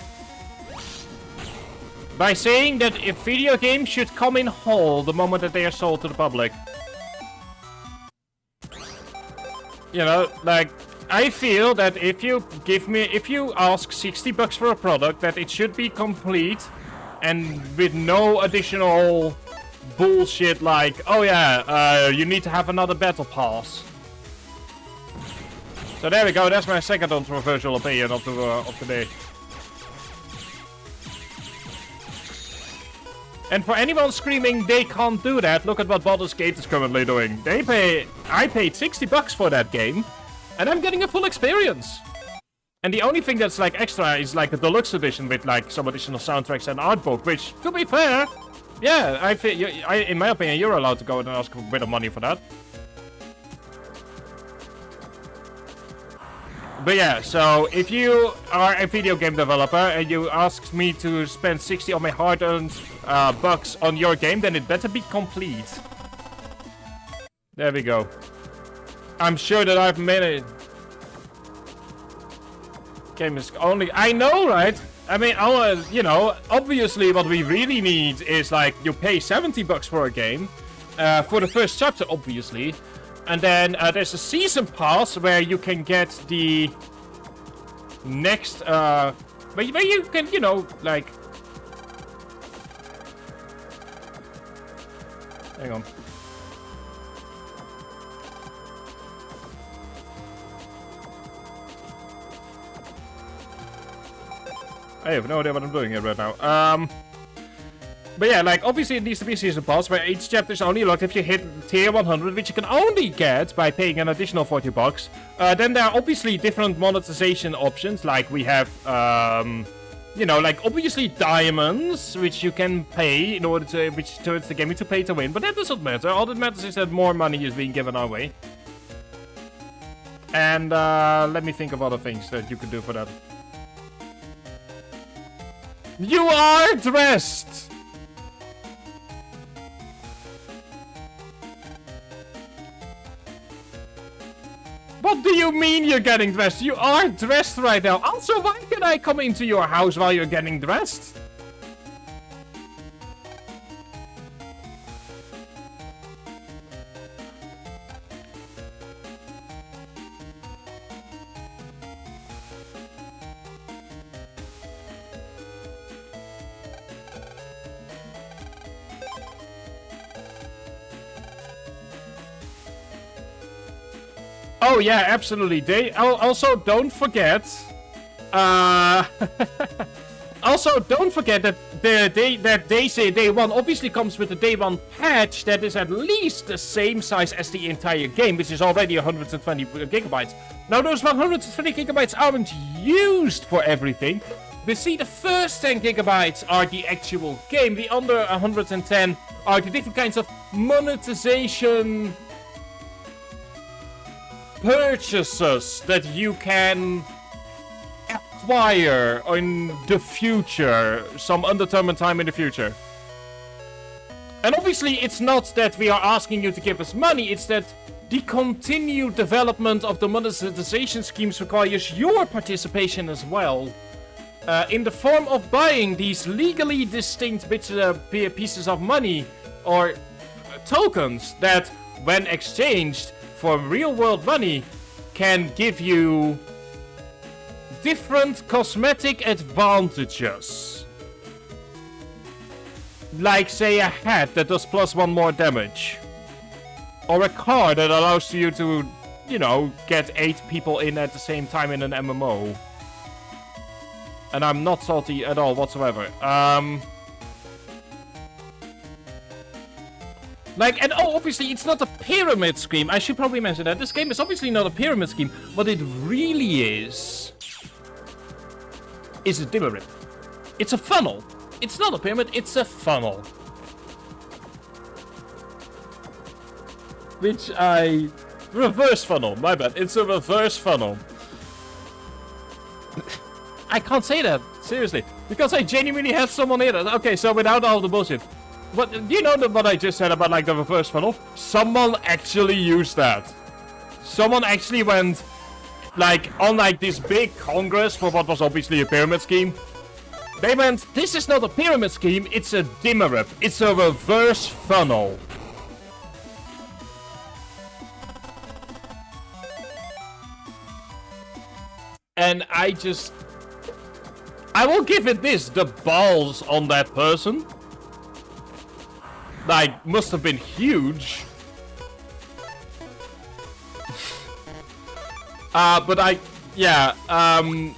By saying that if video games should come in whole the moment that they are sold to the public. You know, like, I feel that if you ask $60 for a product, that it should be complete and with no additional bullshit like, oh yeah, you need to have another battle pass. So there we go. That's my second controversial opinion of the day. And for anyone screaming they can't do that, look at what Baldur's Gate is currently doing. I paid $60 for that game, and I'm getting a full experience. And the only thing that's like extra is like a deluxe edition with like some additional soundtracks and art book, which, to be fair, yeah, in my opinion, you're allowed to go and ask a bit of money for that. But yeah, so if you are a video game developer and you ask me to spend 60 of my hard-earned bucks on your game, then it better be complete. There we go. I'm sure that I've made it. Game is only... I know, right? I mean, you know, obviously what we really need is like you pay $70 for a game for the first chapter, obviously. And then there's a season pass where you can get the next, where you can, you know, like... Hang on. I have no idea what I'm doing here right now. But yeah, like, obviously it needs to be a season pass, where each chapter is only locked if you hit tier 100, which you can only get by paying an additional $40. Then there are obviously different monetization options, like we have, you know, like, obviously diamonds, which you can pay in order to, which turns the game into pay to win, but that doesn't matter. All that matters is that more money is being given our way. And, let me think of other things that you could do for that. You are dressed! What do you mean you're getting dressed? You are dressed right now. Also, why can I come into your house while you're getting dressed? Oh yeah, absolutely. Also don't forget. Also don't forget that they say day one obviously comes with the day one patch that is at least the same size as the entire game, which is already 120 gigabytes. Now those 120 gigabytes aren't used for everything. But see, the first 10 gigabytes are the actual game. The under 110 are the different kinds of monetization purchases that you can acquire in the future, some undetermined time in the future. And obviously it's not that we are asking you to give us money, it's that the continued development of the monetization schemes requires your participation as well. In the form of buying these legally distinct pieces of money or tokens that, when exchanged for real-world money, can give you different cosmetic advantages. Like, say, a hat that does +1 more damage. Or a car that allows you to, you know, get 8 people in at the same time in an MMO. And I'm not salty at all whatsoever. Like, and oh, obviously it's not a pyramid scheme. I should probably mention that. This game is obviously not a pyramid scheme. What it really is a dimmer rip. It's a funnel. It's not a pyramid, it's a funnel. Which reverse funnel, my bad. It's a reverse funnel. I can't say that, seriously. Because I genuinely had someone here. Okay, so without all the bullshit. What, you know what I just said about like the reverse funnel? Someone actually used that. Someone actually went like on like this big congress for what was obviously a pyramid scheme. They went, this is not a pyramid scheme, it's a dimmer rip. It's a reverse funnel. And I will give it this, the balls on that person. Like, must have been huge. But yeah, I mean,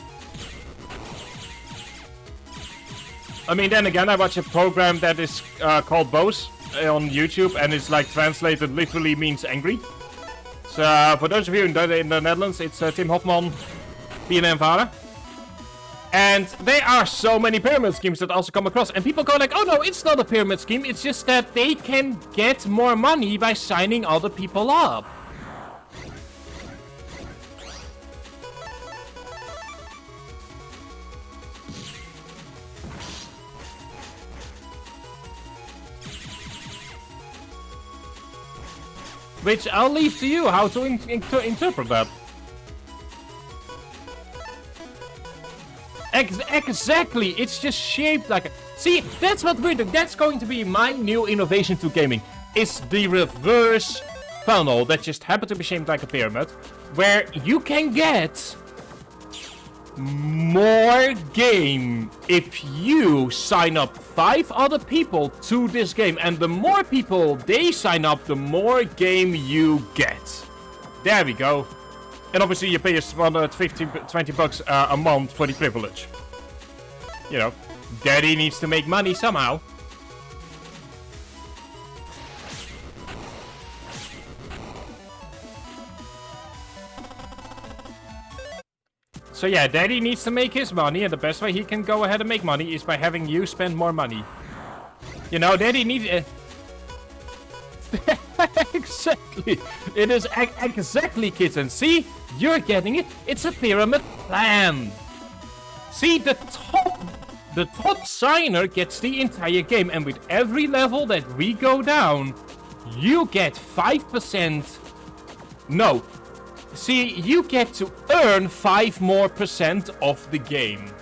then again, I watch a program that is called Boos on YouTube, and it's like translated literally means angry. So for those of you in the Netherlands, it's Tim Hofman, BNN Vara. And there are so many pyramid schemes that also come across, and people go like, oh no, it's not a pyramid scheme, it's just that they can get more money by signing other people up. Which I'll leave to you how to interpret that. Exactly, it's just shaped like a... See, that's what we're doing. That's going to be my new innovation to gaming. It's the reverse funnel that just happened to be shaped like a pyramid, where you can get more game if you sign up 5 other people to this game, and the more people they sign up, the more game you get. There we go. And obviously you pay us 20 bucks a month for the privilege. You know, daddy needs to make money somehow. So yeah, daddy needs to make his money, and the best way he can go ahead and make money is by having you spend more money. You know, daddy needs... Exactly. It is exactly, kids. And see, you're getting it. It's a pyramid plan. See, the top signer gets the entire game, and with every level that we go down, you get 5%. No. See, you get to earn 5% more of the game.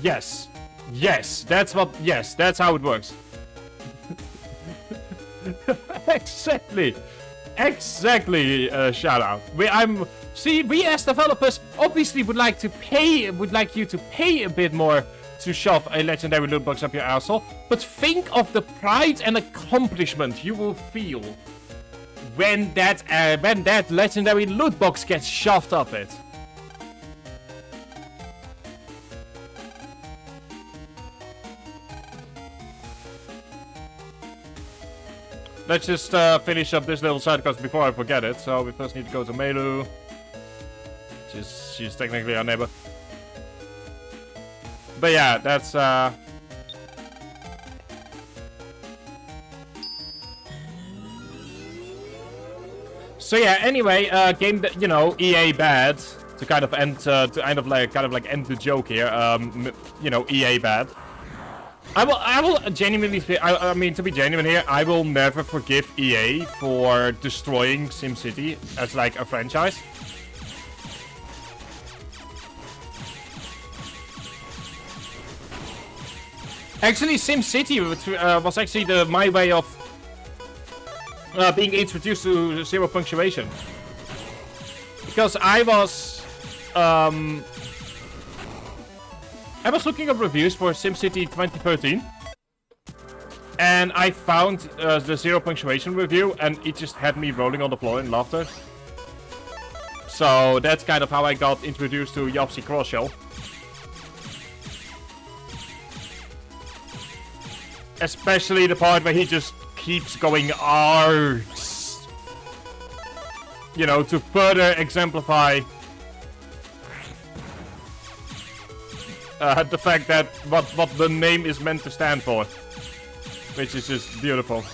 Yes. Yes, that's what... Yes, that's how it works. Exactly. Exactly, shout out. We as developers obviously would like you to pay a bit more to shove a legendary loot box up your asshole. But think of the pride and accomplishment you will feel when that legendary loot box gets shoved up it. Let's just finish up this little side quest before I forget it. So we first need to go to Melu. She's technically our neighbor. But yeah, that's So yeah, anyway, game that, you know, EA bad to kind of end end the joke here. You know, EA bad. I will genuinely, I mean, to be genuine here, I will never forgive EA for destroying SimCity as like a franchise. Actually, SimCity was actually my way of being introduced to zero punctuation. Because I was looking up reviews for SimCity 2013, and I found the zero punctuation review, and it just had me rolling on the floor in laughter. So that's kind of how I got introduced to Yopsy Cross Shell. Especially the part where he just keeps going arts. You know, to further exemplify the fact that what the name is meant to stand for. Which is just beautiful.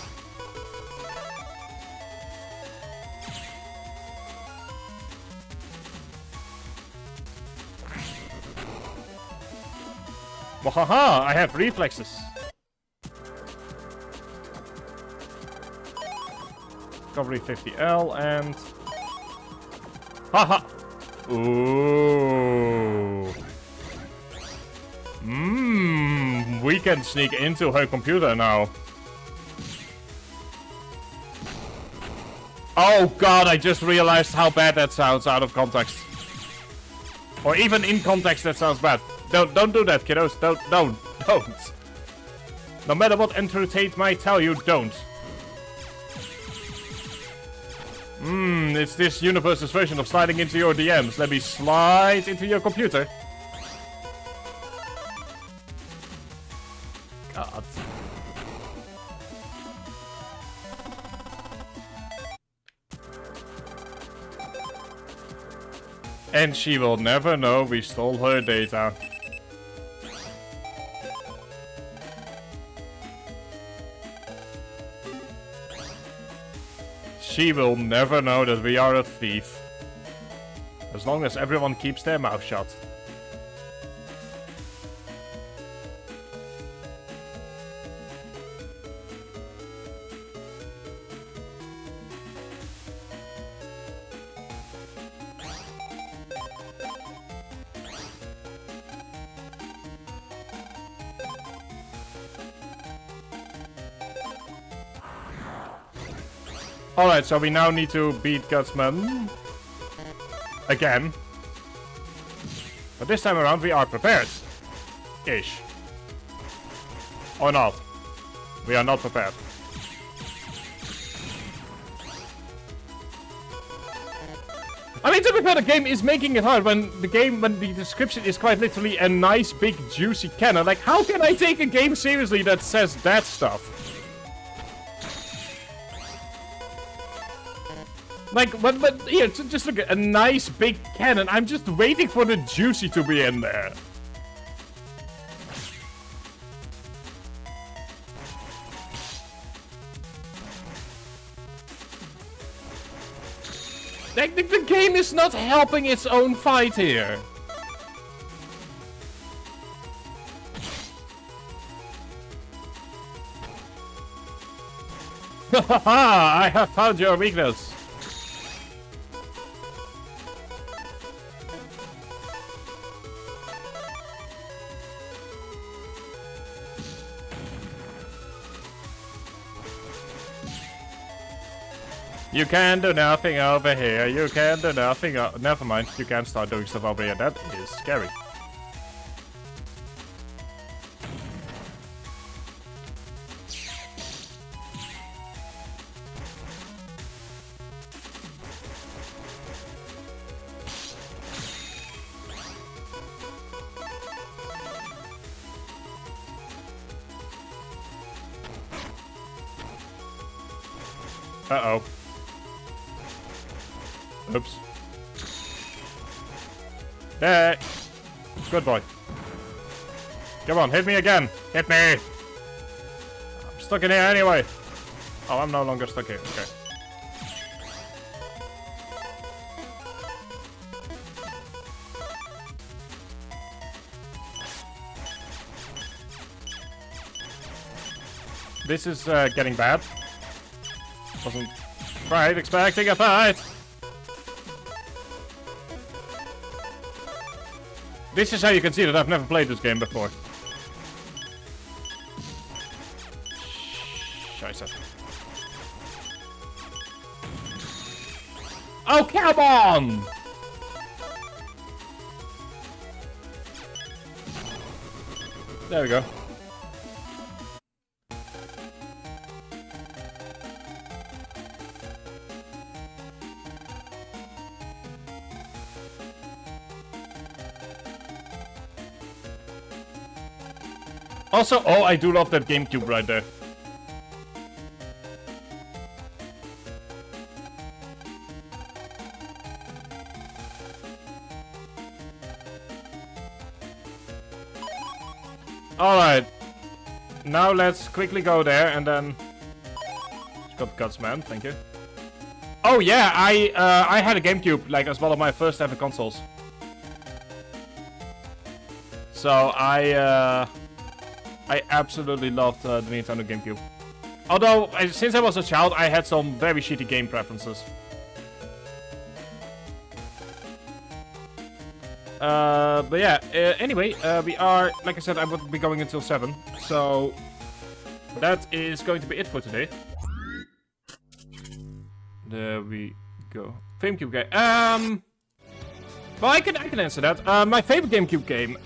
Wahaha, I have reflexes. Recovery 50L and... Haha! Ooh. We can sneak into her computer now. Oh god, I just realized how bad that sounds out of context. Or even in context, that sounds bad. Don't do that, kiddos. Don't. No matter what Entertainment might tell you, don't. It's this universe's version of sliding into your DMs. Let me slide into your computer. God. And she will never know we stole her data. She will never know that we are a thief. As long as everyone keeps their mouth shut. Alright, so we now need to beat Gutsman. Again. But this time around we are prepared. Ish. Or not. We are not prepared. I mean, to be fair, the game is making it hard when the description is quite literally a nice, big, juicy cannon. Like, how can I take a game seriously that says that stuff? Like, but here, just look at a nice big cannon. I'm just waiting for the juicy to be in there. Like, the game is not helping its own fight here. Haha, I have found your weakness. You can do nothing over here. You can do nothing. Never mind. You can start doing stuff over here. That is scary. Uh-oh. Oops. Hey! Good boy. Come on, hit me again! Hit me! I'm stuck in here anyway! Oh, I'm no longer stuck here. Okay. This is getting bad. Wasn't quite expecting a fight! This is how you can see that I've never played this game before. Scheiße. Oh, come on! There we go. Also, oh, I do love that GameCube right there. Alright. Now let's quickly go there and then... Got Gutsman, thank you. Oh yeah, I had a GameCube, like, as one of my first ever consoles. So I absolutely loved the Nintendo GameCube. Although, since I was a child, I had some very shitty game preferences. But yeah, anyway, we are, like I said, I will be going until 7. So, that is going to be it for today. There we go. GameCube game. Well, I can answer that. My favorite GameCube game.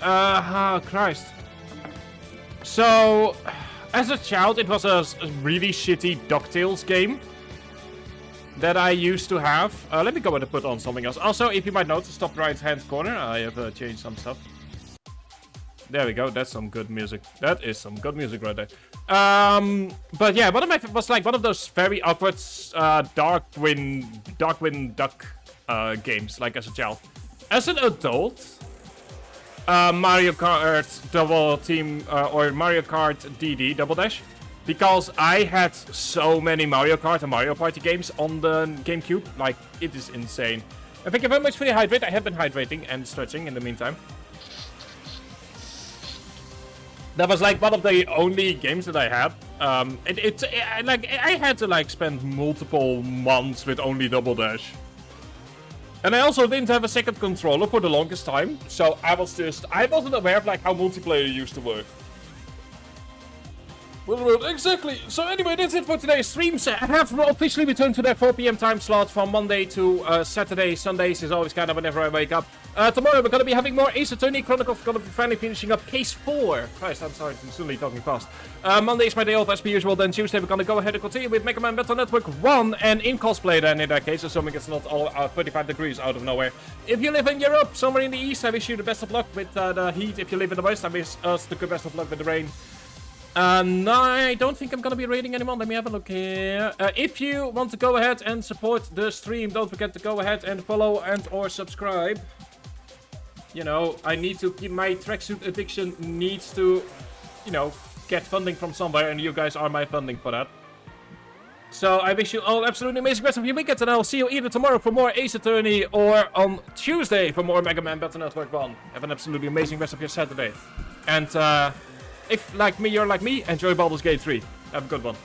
Christ. So, as a child, it was a really shitty DuckTales game that I used to have. Let me go ahead and put on something else. Also, if you might notice, top right hand corner, I have changed some stuff. There we go. That's some good music. That is some good music right there. But yeah, was like one of those very awkward Darkwing Duck games, like as a child. As an adult, Mario Kart Double Team or Mario Kart DD Double Dash, because I had so many Mario Kart and Mario Party games on the GameCube. Like, it is insane. And thank you very much for the hydrate. I have been hydrating and stretching in the meantime. That was like one of the only games that I had. I had to like spend multiple months with only Double Dash. And I also didn't have a second controller for the longest time. So I wasn't aware of like how multiplayer used to work. Exactly. So anyway, that's it for today's streams. I have officially returned to that 4 p.m. time slot from Monday to Saturday. Sundays is always kind of whenever I wake up. Tomorrow we're going to be having more Ace Attorney Chronicles. We're going to be finally finishing up Case 4. Christ, I'm sorry, I'm suddenly talking fast. Monday is my day off as per usual. Then Tuesday we're going to go ahead and continue with Mega Man Battle Network 1 and in cosplay then in that case, assuming it's not all 35 degrees out of nowhere. If you live in Europe, somewhere in the east, I wish you the best of luck with the heat. If you live in the west, I wish us the best of luck with the rain. No, I don't think I'm gonna be raiding anymore. Let me have a look here. If you want to go ahead and support the stream, don't forget to go ahead and follow and or subscribe. You know, I need to keep my tracksuit addiction needs to, you know, get funding from somewhere, and you guys are my funding for that. So I wish you all absolutely amazing rest of your weekend, and I'll see you either tomorrow for more Ace Attorney or on Tuesday for more Mega Man Battle Network 1. Have an absolutely amazing rest of your Saturday. And if, like me, you're like me, enjoy Baldur's Gate 3. Have a good one.